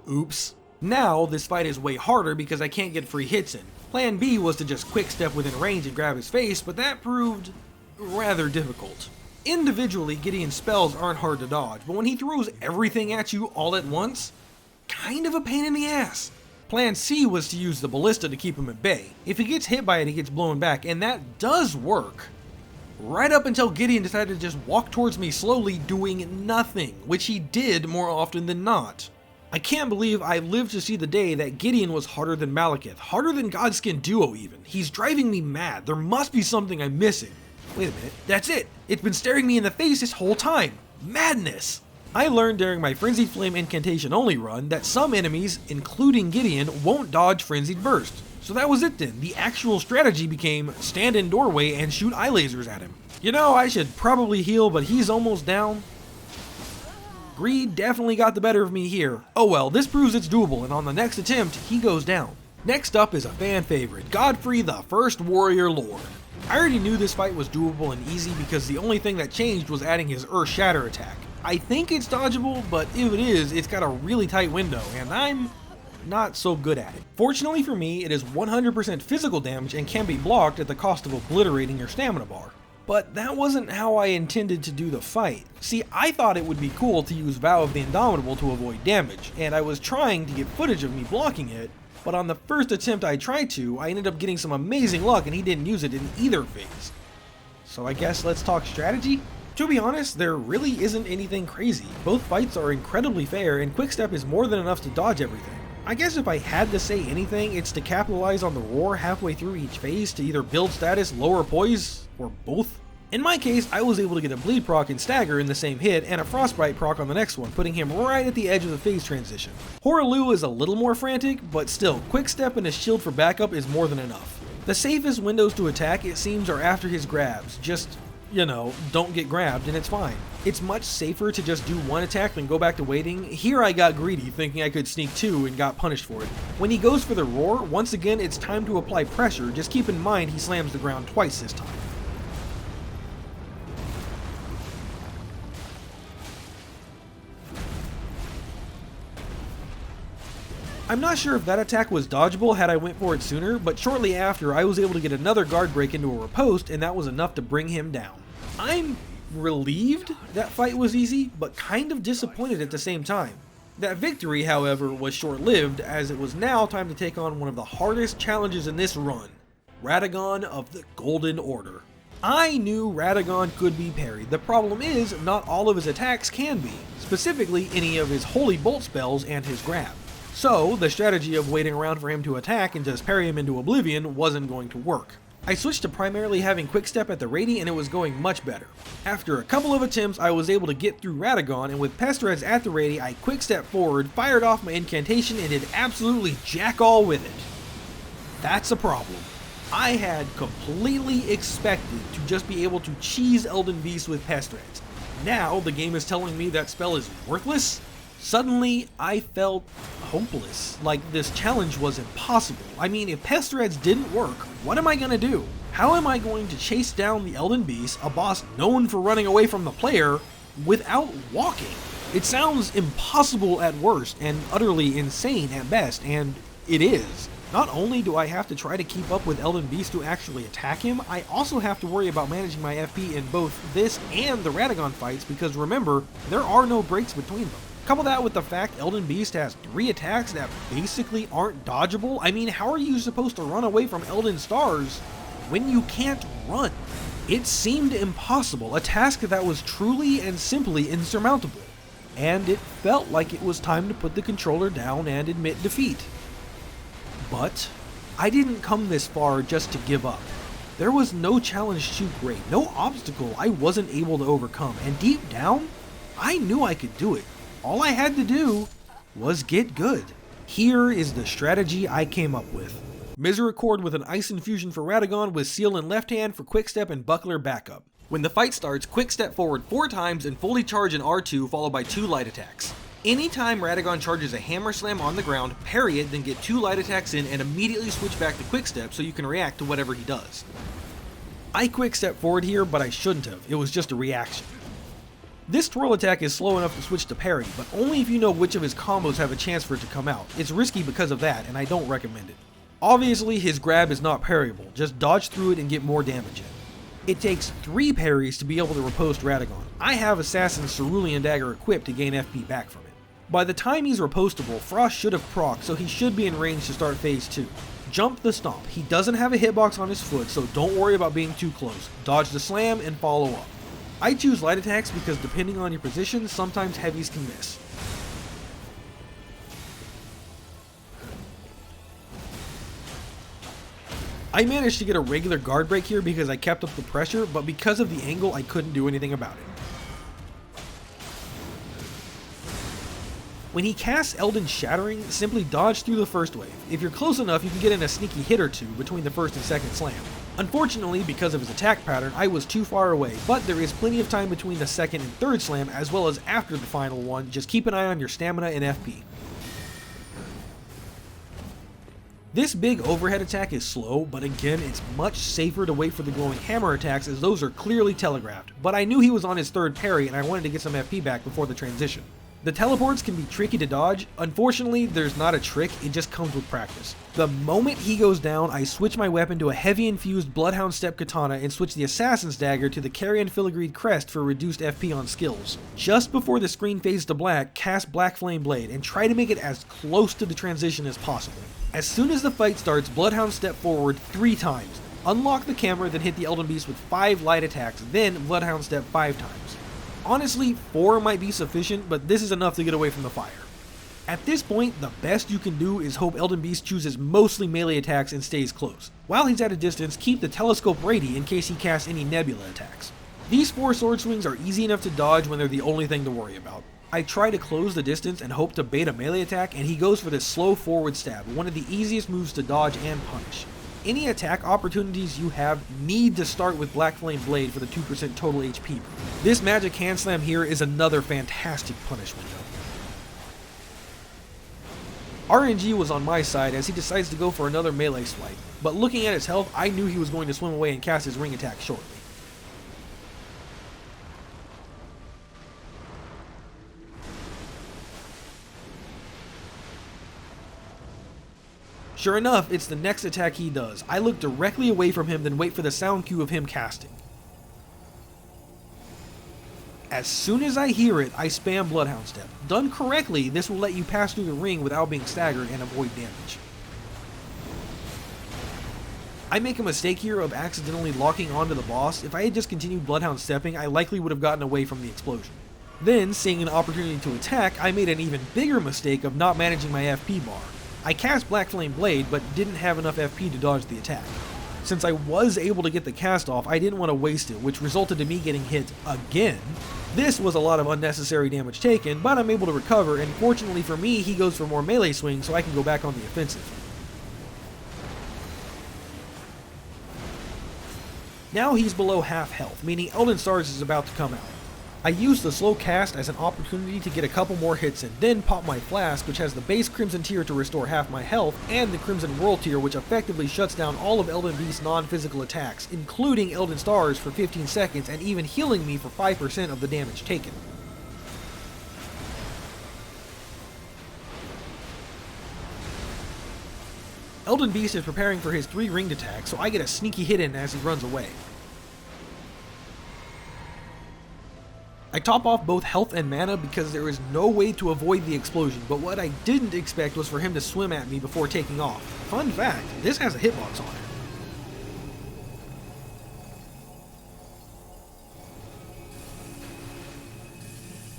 Oops. Now, this fight is way harder because I can't get free hits in. Plan B was to just quick step within range and grab his face, but that proved rather difficult. Individually, Gideon's spells aren't hard to dodge, but when he throws everything at you all at once, kind of a pain in the ass. Plan C was to use the ballista to keep him at bay. If he gets hit by it, he gets blown back, and that does work. Right up until Gideon decided to just walk towards me slowly doing nothing, which he did more often than not. I can't believe I lived to see the day that Gideon was harder than Malekith, harder than Godskin Duo even. He's driving me mad. There must be something I'm missing. Wait a minute, that's it! It's been staring me in the face this whole time! Madness! I learned during my Frenzied Flame Incantation only run that some enemies, including Gideon, won't dodge Frenzied Burst. So that was it then. The actual strategy became stand in doorway and shoot eye lasers at him. You know, I should probably heal, but he's almost down. Greed definitely got the better of me here. Oh well, this proves it's doable, and on the next attempt, he goes down. Next up is a fan favorite, Godfrey the First Warrior Lord. I already knew this fight was doable and easy because the only thing that changed was adding his Earth Shatter attack. I think it's dodgeable, but if it is, it's got a really tight window, and I'm not so good at it. Fortunately for me, it is 100% physical damage and can be blocked at the cost of obliterating your stamina bar. But that wasn't how I intended to do the fight. See, I thought it would be cool to use Vow of the Indomitable to avoid damage, and I was trying to get footage of me blocking it, but on the first attempt I tried to, I ended up getting some amazing luck and he didn't use it in either phase. So I guess let's talk strategy? To be honest, there really isn't anything crazy. Both fights are incredibly fair and Quickstep is more than enough to dodge everything. I guess if I had to say anything, it's to capitalize on the roar halfway through each phase to either build status, lower poise, or both. In my case, I was able to get a bleed proc and stagger in the same hit, and a frostbite proc on the next one, putting him right at the edge of the phase transition. Hoarah is a little more frantic, but still, quick step and a shield for backup is more than enough. The safest windows to attack, it seems, are after his grabs. Just, you know, don't get grabbed and it's fine. It's much safer to just do one attack than go back to waiting. Here I got greedy, thinking I could sneak 2 and got punished for it. When he goes for the roar, once again it's time to apply pressure, just keep in mind he slams the ground twice this time. I'm not sure if that attack was dodgeable had I went for it sooner, but shortly after I was able to get another guard break into a riposte and that was enough to bring him down. I'm relieved that fight was easy, but kind of disappointed at the same time. That victory, however, was short-lived as it was now time to take on one of the hardest challenges in this run, Radagon of the Golden Order. I knew Radagon could be parried. The problem is, not all of his attacks can be, specifically any of his Holy Bolt spells and his grab. So, the strategy of waiting around for him to attack and just parry him into oblivion wasn't going to work. I switched to primarily having quickstep at the ready and it was going much better. After a couple of attempts, I was able to get through Radagon, and with Pestrez at the ready, I quickstep forward, fired off my incantation, and did absolutely jack all with it. That's a problem. I had completely expected to just be able to cheese Elden Beast with Pestrez. Now, the game is telling me that spell is worthless? Suddenly, I felt hopeless, like this challenge was impossible. I mean, if Pest Threads didn't work, what am I gonna do? How am I going to chase down the Elden Beast, a boss known for running away from the player, without walking? It sounds impossible at worst and utterly insane at best, and it is. Not only do I have to try to keep up with Elden Beast to actually attack him, I also have to worry about managing my FP in both this and the Radagon fights, because remember, there are no breaks between them. Couple that with the fact Elden Beast has 3 attacks that basically aren't dodgeable. I mean, how are you supposed to run away from Elden Stars when you can't run? It seemed impossible, a task that was truly and simply insurmountable. And it felt like it was time to put the controller down and admit defeat. But I didn't come this far just to give up. There was no challenge too great, no obstacle I wasn't able to overcome, and deep down, I knew I could do it. All I had to do was get good. Here is the strategy I came up with. Misericord with an Ice Infusion for Radagon with Seal in left hand for Quickstep and Buckler backup. When the fight starts, Quickstep forward 4 times and fully charge in R2 followed by 2 light attacks. Anytime Radagon charges a Hammer Slam on the ground, parry it, then get 2 light attacks in and immediately switch back to Quickstep so you can react to whatever he does. I Quickstep forward here, but I shouldn't have, it was just a reaction. This twirl attack is slow enough to switch to parry, but only if you know which of his combos have a chance for it to come out. It's risky because of that, and I don't recommend it. Obviously, his grab is not parryable, just dodge through it and get more damage in. It takes 3 parries to be able to riposte Radagon. I have Assassin's Cerulean Dagger equipped to gain FP back from it. By the time he's repostable, Frost should have procced, so he should be in range to start phase 2. Jump the Stomp. He doesn't have a hitbox on his foot, so don't worry about being too close. Dodge the Slam and follow up. I choose light attacks because depending on your position, sometimes heavies can miss. I managed to get a regular guard break here because I kept up the pressure, but because of the angle, I couldn't do anything about it. When he casts Elden Shattering, simply dodge through the first wave. If you're close enough, you can get in a sneaky hit or two between the first and second slam. Unfortunately, because of his attack pattern, I was too far away, but there is plenty of time between the second and third slam as well as after the final one. Just keep an eye on your stamina and FP. This big overhead attack is slow, but again, it's much safer to wait for the glowing hammer attacks as those are clearly telegraphed, but I knew he was on his third parry and I wanted to get some FP back before the transition. The teleports can be tricky to dodge. Unfortunately, there's not a trick, it just comes with practice. The moment he goes down, I switch my weapon to a heavy infused Bloodhound Step Katana and switch the Assassin's Dagger to the Carrion Filigreed Crest for reduced FP on skills. Just before the screen fades to black, cast Black Flame Blade and try to make it as close to the transition as possible. As soon as the fight starts, Bloodhound step forward 3 times, unlock the camera, then hit the Elden Beast with 5 light attacks, then Bloodhound step 5 times. Honestly, 4 might be sufficient, but this is enough to get away from the fire. At this point, the best you can do is hope Elden Beast chooses mostly melee attacks and stays close. While he's at a distance, keep the Telescope ready in case he casts any Nebula attacks. These 4 sword swings are easy enough to dodge when they're the only thing to worry about. I try to close the distance and hope to bait a melee attack, and he goes for this slow forward stab, one of the easiest moves to dodge and punish. Any attack opportunities you have need to start with Black Flame Blade for the 2% total HP. This magic hand slam here is another fantastic punish window. RNG was on my side as he decides to go for another melee swipe, but looking at his health, I knew he was going to swim away and cast his ring attack shortly. Sure enough, it's the next attack he does. I look directly away from him, then wait for the sound cue of him casting. As soon as I hear it, I spam Bloodhound Step. Done correctly, this will let you pass through the ring without being staggered and avoid damage. I make a mistake here of accidentally locking onto the boss. If I had just continued Bloodhound Stepping, I likely would have gotten away from the explosion. Then, seeing an opportunity to attack, I made an even bigger mistake of not managing my FP bar. I cast Black Flame Blade, but didn't have enough FP to dodge the attack. Since I was able to get the cast off, I didn't want to waste it, which resulted in me getting hit again. This was a lot of unnecessary damage taken, but I'm able to recover, and fortunately for me, he goes for more melee swings so I can go back on the offensive. Now he's below half health, meaning Elden Stars is about to come out. I used the slow cast as an opportunity to get a couple more hits in, then pop my flask, which has the base Crimson tier to restore half my health, and the Crimson World tier, which effectively shuts down all of Elden Beast's non-physical attacks, including Elden Stars for 15 seconds and even healing me for 5% of the damage taken. Elden Beast is preparing for his 3 ringed attack, so I get a sneaky hit in as he runs away. I top off both health and mana because there is no way to avoid the explosion, but what I didn't expect was for him to swim at me before taking off. Fun fact, this has a hitbox on it.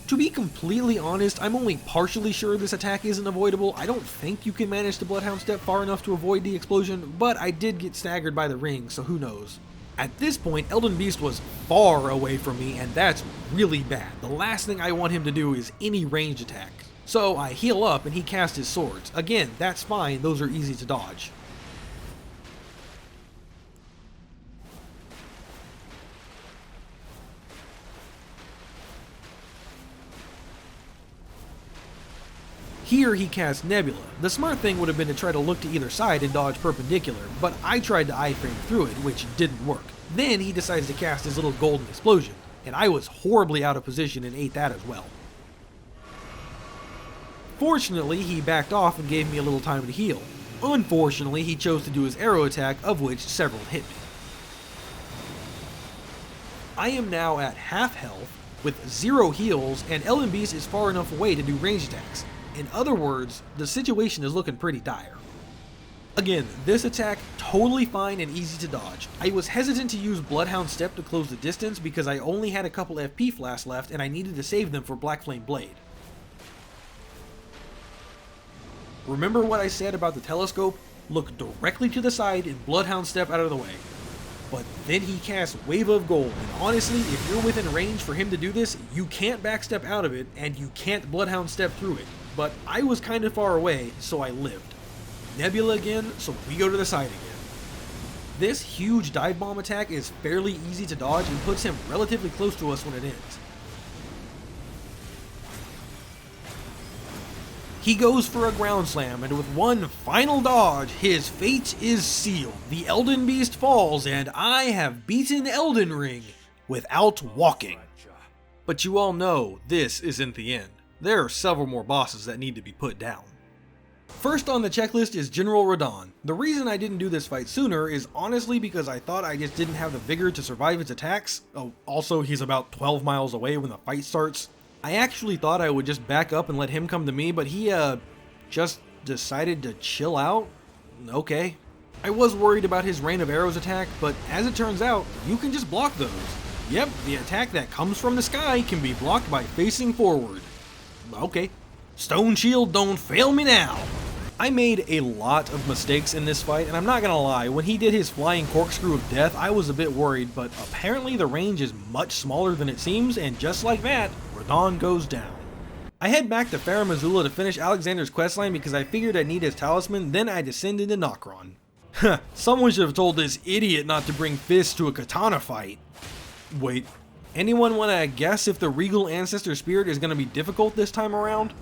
To be completely honest, I'm only partially sure this attack isn't avoidable. I don't think you can manage to Bloodhound Step far enough to avoid the explosion, but I did get staggered by the ring, so who knows. At this point, Elden Beast was far away from me, and that's really bad. The last thing I want him to do is any ranged attack. So I heal up and he casts his swords. Again, that's fine, those are easy to dodge. Here he casts Nebula. The smart thing would have been to try to look to either side and dodge perpendicular, but I tried to iframe through it, which didn't work. Then he decides to cast his little golden explosion, and I was horribly out of position and ate that as well. Fortunately, he backed off and gave me a little time to heal. Unfortunately, he chose to do his arrow attack, of which several hit me. I am now at half health, with 0 heals, and Elden Beast is far enough away to do ranged attacks. In other words, the situation is looking pretty dire. Again, this attack, totally fine and easy to dodge. I was hesitant to use Bloodhound Step to close the distance because I only had a couple FP flasks left and I needed to save them for Black Flame Blade. Remember what I said about the telescope? Look directly to the side and Bloodhound Step out of the way. But then he casts Wave of Gold, and honestly, if you're within range for him to do this, you can't backstep out of it and you can't Bloodhound Step through it. But I was kind of far away, so I lived. Nebula again, so we go to the side again. This huge dive bomb attack is fairly easy to dodge and puts him relatively close to us when it ends. He goes for a ground slam, and with one final dodge, his fate is sealed. The Elden Beast falls, and I have beaten Elden Ring without walking. But you all know this isn't the end. There are several more bosses that need to be put down. First on the checklist is General Radahn. The reason I didn't do this fight sooner is honestly because I thought I just didn't have the vigor to survive his attacks. Oh, also he's about 12 miles away when the fight starts. I actually thought I would just back up and let him come to me, but he just decided to chill out? Okay. I was worried about his Rain of Arrows attack, but as it turns out, you can just block those. Yep, the attack that comes from the sky can be blocked by facing forward. Okay. Stone Shield, don't fail me now! I made a lot of mistakes in this fight, and I'm not gonna lie, when he did his flying corkscrew of death, I was a bit worried, but apparently the range is much smaller than it seems, and just like that, Radahn goes down. I head back to Farum Azula to finish Alexander's questline because I figured I'd need his talisman, then I descend into Nokron. Huh, someone should have told this idiot not to bring fists to a katana fight. Wait, anyone wanna guess if the Regal Ancestor Spirit is gonna be difficult this time around?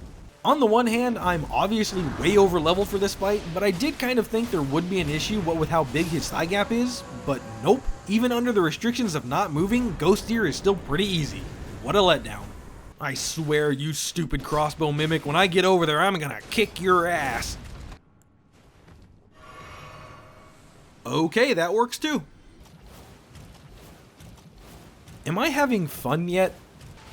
On the one hand, I'm obviously way over leveled for this fight, but I did kind of think there would be an issue what with how big his thigh gap is, but nope. Even under the restrictions of not moving, Ghost Tier is still pretty easy. What a letdown. I swear, you stupid crossbow mimic, when I get over there, I'm gonna kick your ass. Okay, that works too. Am I having fun yet?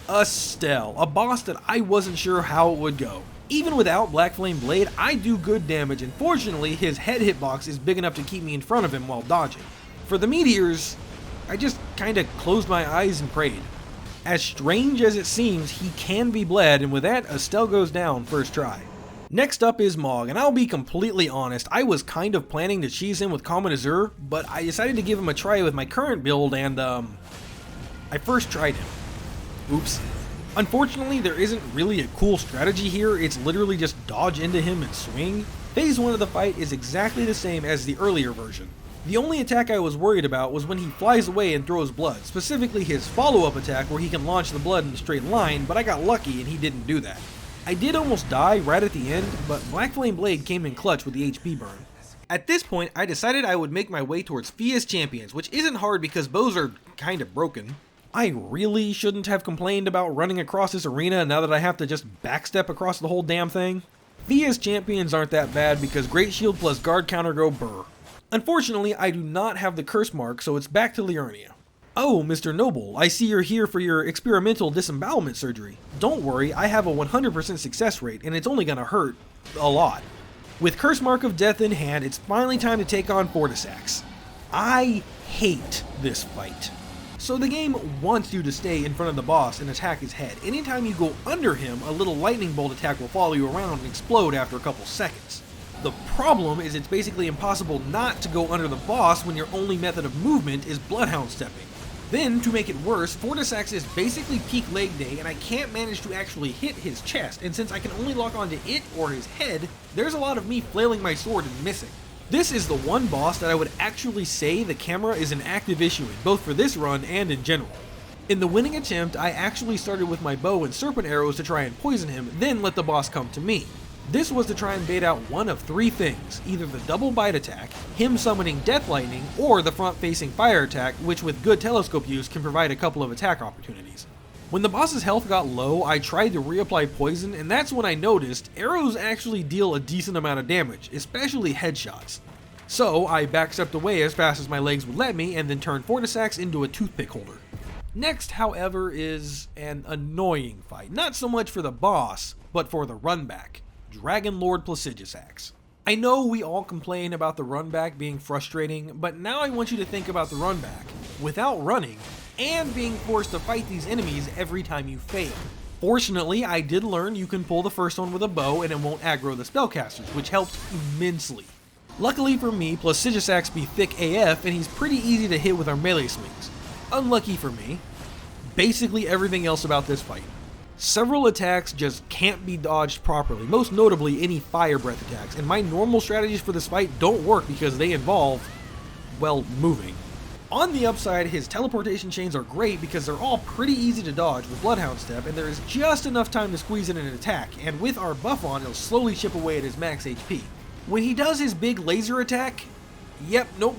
Estelle, a boss that I wasn't sure how it would go. Even without Black Flame Blade, I do good damage, and fortunately his head hitbox is big enough to keep me in front of him while dodging. For the meteors, I just kinda closed my eyes and prayed. As strange as it seems, he can be bled, and with that, Estelle goes down first try. Next up is Mog, and I'll be completely honest, I was kind of planning to cheese him with Common Azure, but I decided to give him a try with my current build, and I first tried him. Oops. Unfortunately, there isn't really a cool strategy here, it's literally just dodge into him and swing. Phase 1 of the fight is exactly the same as the earlier version. The only attack I was worried about was when he flies away and throws blood, specifically his follow-up attack where he can launch the blood in a straight line, but I got lucky and he didn't do that. I did almost die right at the end, but Black Flame Blade came in clutch with the HP burn. At this point, I decided I would make my way towards Fia's Champions, which isn't hard because bows are kinda broken. I really shouldn't have complained about running across this arena now that I have to just backstep across the whole damn thing. Fia's Champions aren't that bad because Great Shield plus Guard Counter go burr. Unfortunately, I do not have the curse mark, so it's back to Liurnia. Oh, Mr. Noble, I see you're here for your experimental disembowelment surgery. Don't worry, I have a 100% success rate, and it's only gonna hurt a lot. With Curse Mark of Death in hand, it's finally time to take on Fortissax. I hate this fight. So the game wants you to stay in front of the boss and attack his head. Anytime you go under him, a little lightning bolt attack will follow you around and explode after a couple seconds. The problem is it's basically impossible not to go under the boss when your only method of movement is Bloodhound stepping. Then, to make it worse, Fortissax is basically peak leg day and I can't manage to actually hit his chest, and since I can only lock onto it or his head, there's a lot of me flailing my sword and missing. This is the one boss that I would actually say the camera is an active issue in, both for this run and in general. In the winning attempt, I actually started with my bow and serpent arrows to try and poison him, then let the boss come to me. This was to try and bait out one of three things, either the double bite attack, him summoning Death Lightning, or the front-facing fire attack, which with good telescope use can provide a couple of attack opportunities. When the boss's health got low, I tried to reapply poison, and that's when I noticed arrows actually deal a decent amount of damage, especially headshots. So I backstepped away as fast as my legs would let me, and then turned Fortissax into a toothpick holder. Next, however, is an annoying fight, not so much for the boss, but for the runback. Dragon Lord Placidusax. I know we all complain about the runback being frustrating, but now I want you to think about the runback without running and being forced to fight these enemies every time you fail. Fortunately, I did learn you can pull the first one with a bow and it won't aggro the spellcasters, which helped immensely. Luckily for me, Placidusax be thick AF and he's pretty easy to hit with our melee swings. Unlucky for me, basically everything else about this fight. Several attacks just can't be dodged properly, most notably any fire breath attacks, and my normal strategies for this fight don't work because they involve, well, moving. On the upside, his teleportation chains are great because they're all pretty easy to dodge with Bloodhound Step, and there is just enough time to squeeze in an attack, and with our buff on, it'll slowly chip away at his max HP. When he does his big laser attack,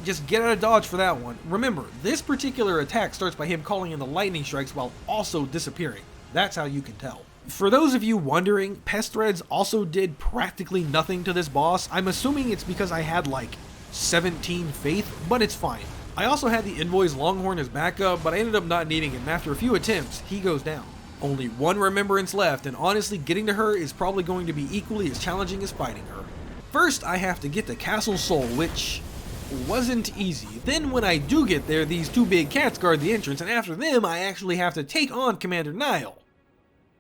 just get out of dodge for that one. Remember, this particular attack starts by him calling in the lightning strikes while also disappearing. That's how you can tell. For those of you wondering, Pest Threads also did practically nothing to this boss. I'm assuming it's because I had like 17 faith, but it's fine. I also had the Envoy's Longhorn as backup, but I ended up not needing him. After a few attempts, he goes down. Only one remembrance left, and honestly getting to her is probably going to be equally as challenging as fighting her. First, I have to get to Castle Sol, which wasn't easy. Then when I do get there, these two big cats guard the entrance, and after them, I actually have to take on Commander Nile.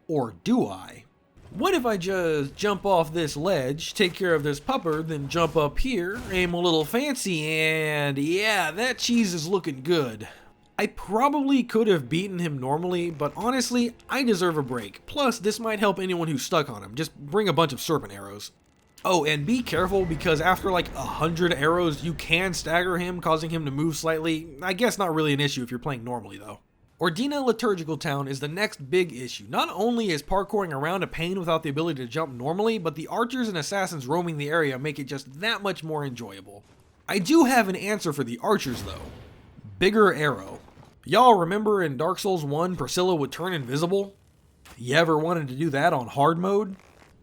Or do I? What if I just jump off this ledge, take care of this pupper, then jump up here, aim a little fancy, and yeah, that cheese is looking good. I probably could have beaten him normally, but honestly, I deserve a break. Plus, this might help anyone who's stuck on him. Just bring a bunch of serpent arrows. Oh, and be careful because after like 100 arrows, you can stagger him, causing him to move slightly. I guess not really an issue if you're playing normally though. Ordina Liturgical Town is the next big issue. Not only is parkouring around a pain without the ability to jump normally, but the archers and assassins roaming the area make it just that much more enjoyable. I do have an answer for the archers though. Bigger arrow. Y'all remember in Dark Souls 1 Priscilla would turn invisible? You ever wanted to do that on hard mode?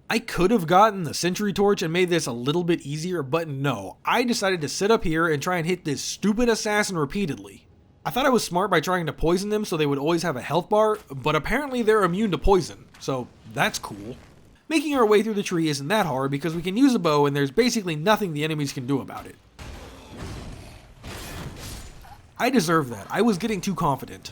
I could have gotten the Sentry Torch and made this a little bit easier, but no. I decided to sit up here and try and hit this stupid assassin repeatedly. I thought I was smart by trying to poison them so they would always have a health bar, but apparently they're immune to poison, so that's cool. Making our way through the tree isn't that hard because we can use a bow and there's basically nothing the enemies can do about it. I deserve that. I was getting too confident.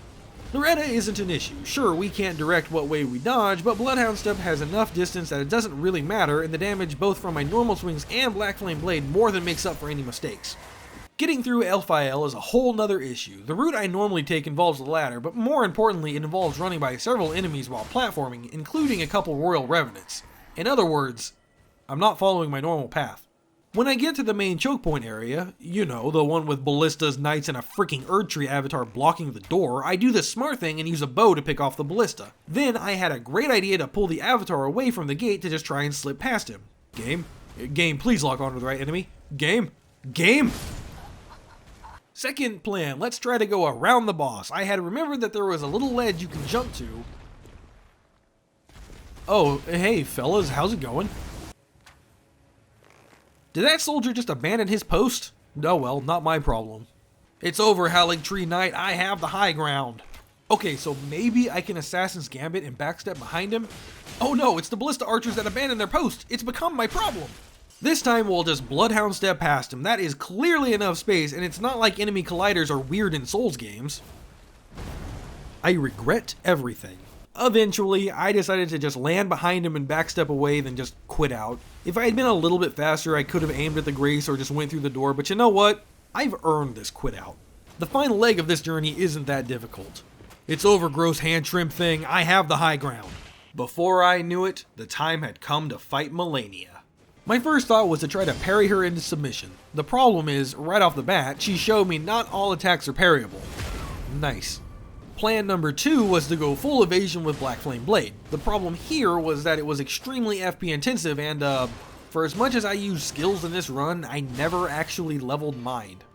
Loretta isn't an issue. Sure, we can't direct what way we dodge, but Bloodhound Step has enough distance that it doesn't really matter, and the damage both from my normal swings and Black Flame Blade more than makes up for any mistakes. Getting through Elphael is a whole nother issue. The route I normally take involves the latter, but more importantly it involves running by several enemies while platforming, including a couple Royal Revenants. In other words, I'm not following my normal path. When I get to the main choke point area, you know, the one with ballistas, knights, and a freaking Erdtree avatar blocking the door, I do the smart thing and use a bow to pick off the ballista. Then I had a great idea to pull the avatar away from the gate to just try and slip past him. Game, please lock onto the right enemy. Game. Second plan, let's try to go around the boss. I had remembered that there was a little ledge you can jump to. Oh, hey fellas, how's it going? Did that soldier just abandon his post? Oh well, not my problem. It's over, Haligtree Knight, I have the high ground. Okay, so maybe I can Assassin's Gambit and backstep behind him? Oh no, it's the Ballista Archers that abandoned their post. It's become my problem. This time we'll just Bloodhound step past him. That is clearly enough space, and it's not like enemy colliders are weird in Souls games. I regret everything. Eventually, I decided to just land behind him and backstep away, then just quit out. If I had been a little bit faster, I could have aimed at the Grace or just went through the door, but you know what? I've earned this quit out. The final leg of this journey isn't that difficult. It's over, gross hand trim thing, I have the high ground. Before I knew it, the time had come to fight Malenia. My first thought was to try to parry her into submission. The problem is, right off the bat, she showed me not all attacks are parryable. Nice. Plan number 2 was to go full evasion with Black Flame Blade. The problem here was that it was extremely FP intensive and for as much as I used skills in this run, I never actually leveled mind.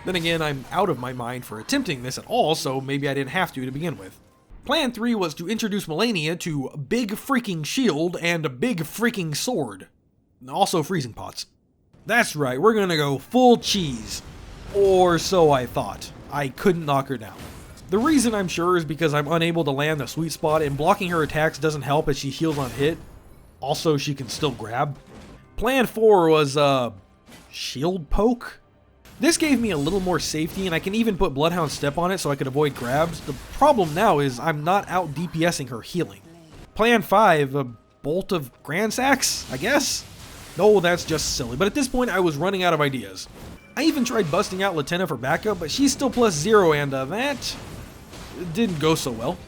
Then again, I'm out of my mind for attempting this at all, so maybe I didn't have to begin with. Plan 3 was to introduce Malenia to Big Freaking Shield and a Big Freaking Sword. Also freezing pots. That's right, we're gonna go full cheese. Or so I thought. I couldn't knock her down. The reason I'm sure is because I'm unable to land the sweet spot and blocking her attacks doesn't help as she heals on hit. Also, she can still grab. Plan 4 was, shield poke? This gave me a little more safety and I can even put Bloodhound Step on it so I could avoid grabs. The problem now is I'm not out DPSing her healing. Plan 5, a Bolt of Gransax, I guess? No, that's just silly, but at this point I was running out of ideas. I even tried busting out Latenna for backup, but she's still +0 and that didn't go so well.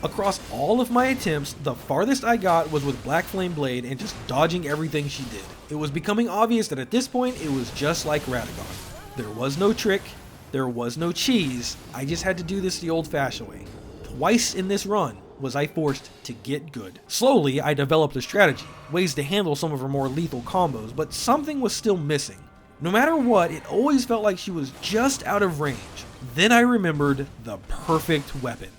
Across all of my attempts, the farthest I got was with Black Flame Blade and just dodging everything she did. It was becoming obvious that at this point it was just like Radagon. There was no trick, there was no cheese, I just had to do this the old-fashioned way. Twice in this run was I forced to get good. Slowly, I developed a strategy, ways to handle some of her more lethal combos, but something was still missing. No matter what, it always felt like she was just out of range. Then I remembered the perfect weapon,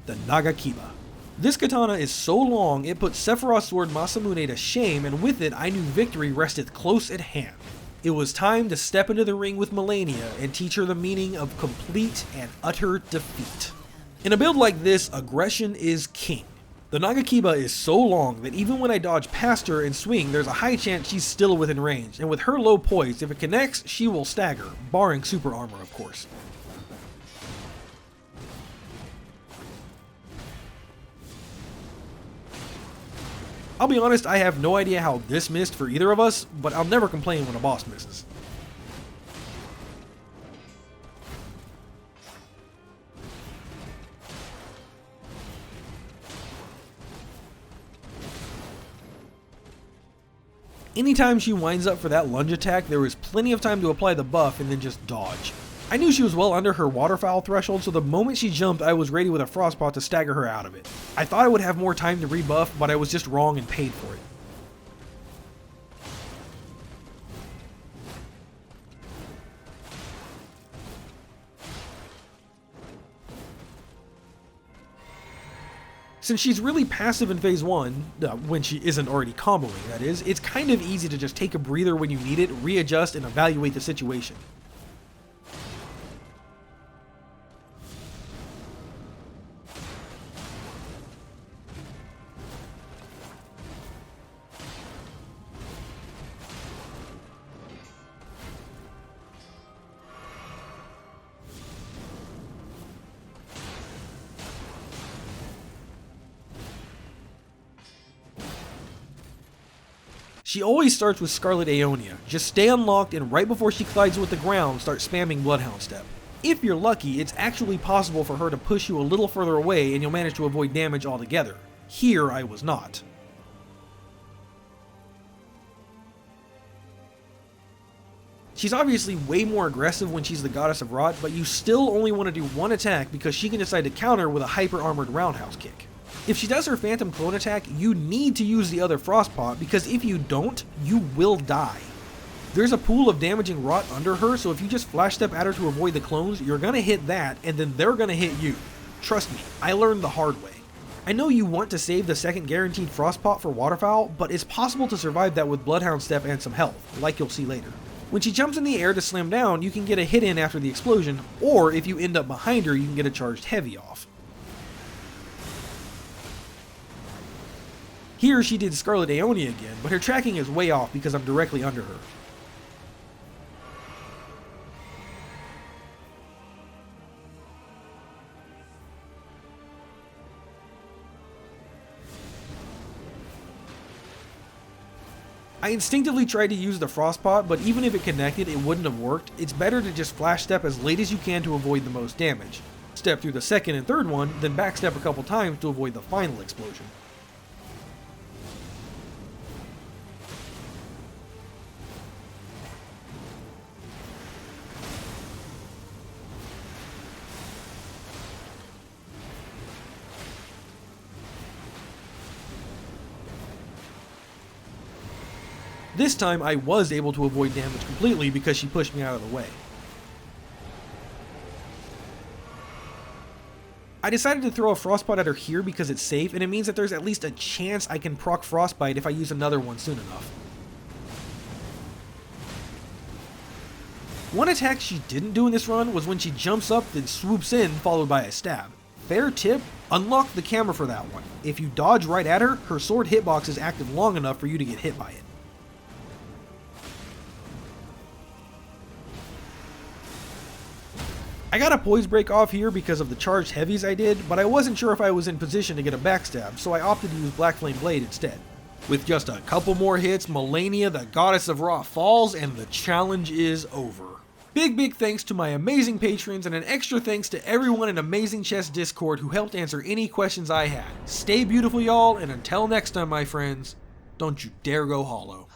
the Nagakiba. This katana is so long, it put Sephiroth's sword Masamune to shame, and with it, I knew victory rested close at hand. It was time to step into the ring with Malenia and teach her the meaning of complete and utter defeat. In a build like this, aggression is king. The Nagakiba is so long that even when I dodge past her and swing, there's a high chance she's still within range, and with her low poise, if it connects, she will stagger, barring super armor of course. I'll be honest, I have no idea how this missed for either of us, but I'll never complain when a boss misses. Anytime she winds up for that lunge attack, there is plenty of time to apply the buff and then just dodge. I knew she was well under her waterfowl threshold, so the moment she jumped, I was ready with a frostpot to stagger her out of it. I thought I would have more time to rebuff, but I was just wrong and paid for it. Since she's really passive in phase 1, when she isn't already comboing that is, it's kind of easy to just take a breather when you need it, readjust, and evaluate the situation. She always starts with Scarlet Aeonia. Just stay unlocked and right before she collides with the ground, start spamming Bloodhound Step. If you're lucky, it's actually possible for her to push you a little further away and you'll manage to avoid damage altogether. Here, I was not. She's obviously way more aggressive when she's the Goddess of Rot, but you still only want to do one attack because she can decide to counter with a hyper-armored roundhouse kick. If she does her Phantom Clone attack, you need to use the other Frostpot because if you don't, you will die. There's a pool of damaging Rot under her, so if you just flash step at her to avoid the clones, you're gonna hit that, and then they're gonna hit you. Trust me, I learned the hard way. I know you want to save the second guaranteed Frostpot for Waterfowl, but it's possible to survive that with Bloodhound Step and some health, like you'll see later. When she jumps in the air to slam down, you can get a hit in after the explosion, or if you end up behind her, you can get a charged heavy off. Here she did Scarlet Aeonia again, but her tracking is way off because I'm directly under her. I instinctively tried to use the Frostpot, but even if it connected, it wouldn't have worked. It's better to just flash step as late as you can to avoid the most damage. Step through the second and third one, then backstep a couple times to avoid the final explosion. This time I was able to avoid damage completely because she pushed me out of the way. I decided to throw a Frostbite at her here because it's safe and it means that there's at least a chance I can proc Frostbite if I use another one soon enough. One attack she didn't do in this run was when she jumps up then swoops in followed by a stab. Fair tip, unlock the camera for that one. If you dodge right at her, her sword hitbox is active long enough for you to get hit by it. I got a poise break off here because of the charged heavies I did, but I wasn't sure if I was in position to get a backstab, so I opted to use Black Flame Blade instead. With just a couple more hits, Malenia, the Goddess of Rot, falls and the challenge is over. Big thanks to my amazing patrons and an extra thanks to everyone in Amazing Chess Discord who helped answer any questions I had. Stay beautiful y'all, and until next time my friends, don't you dare go hollow.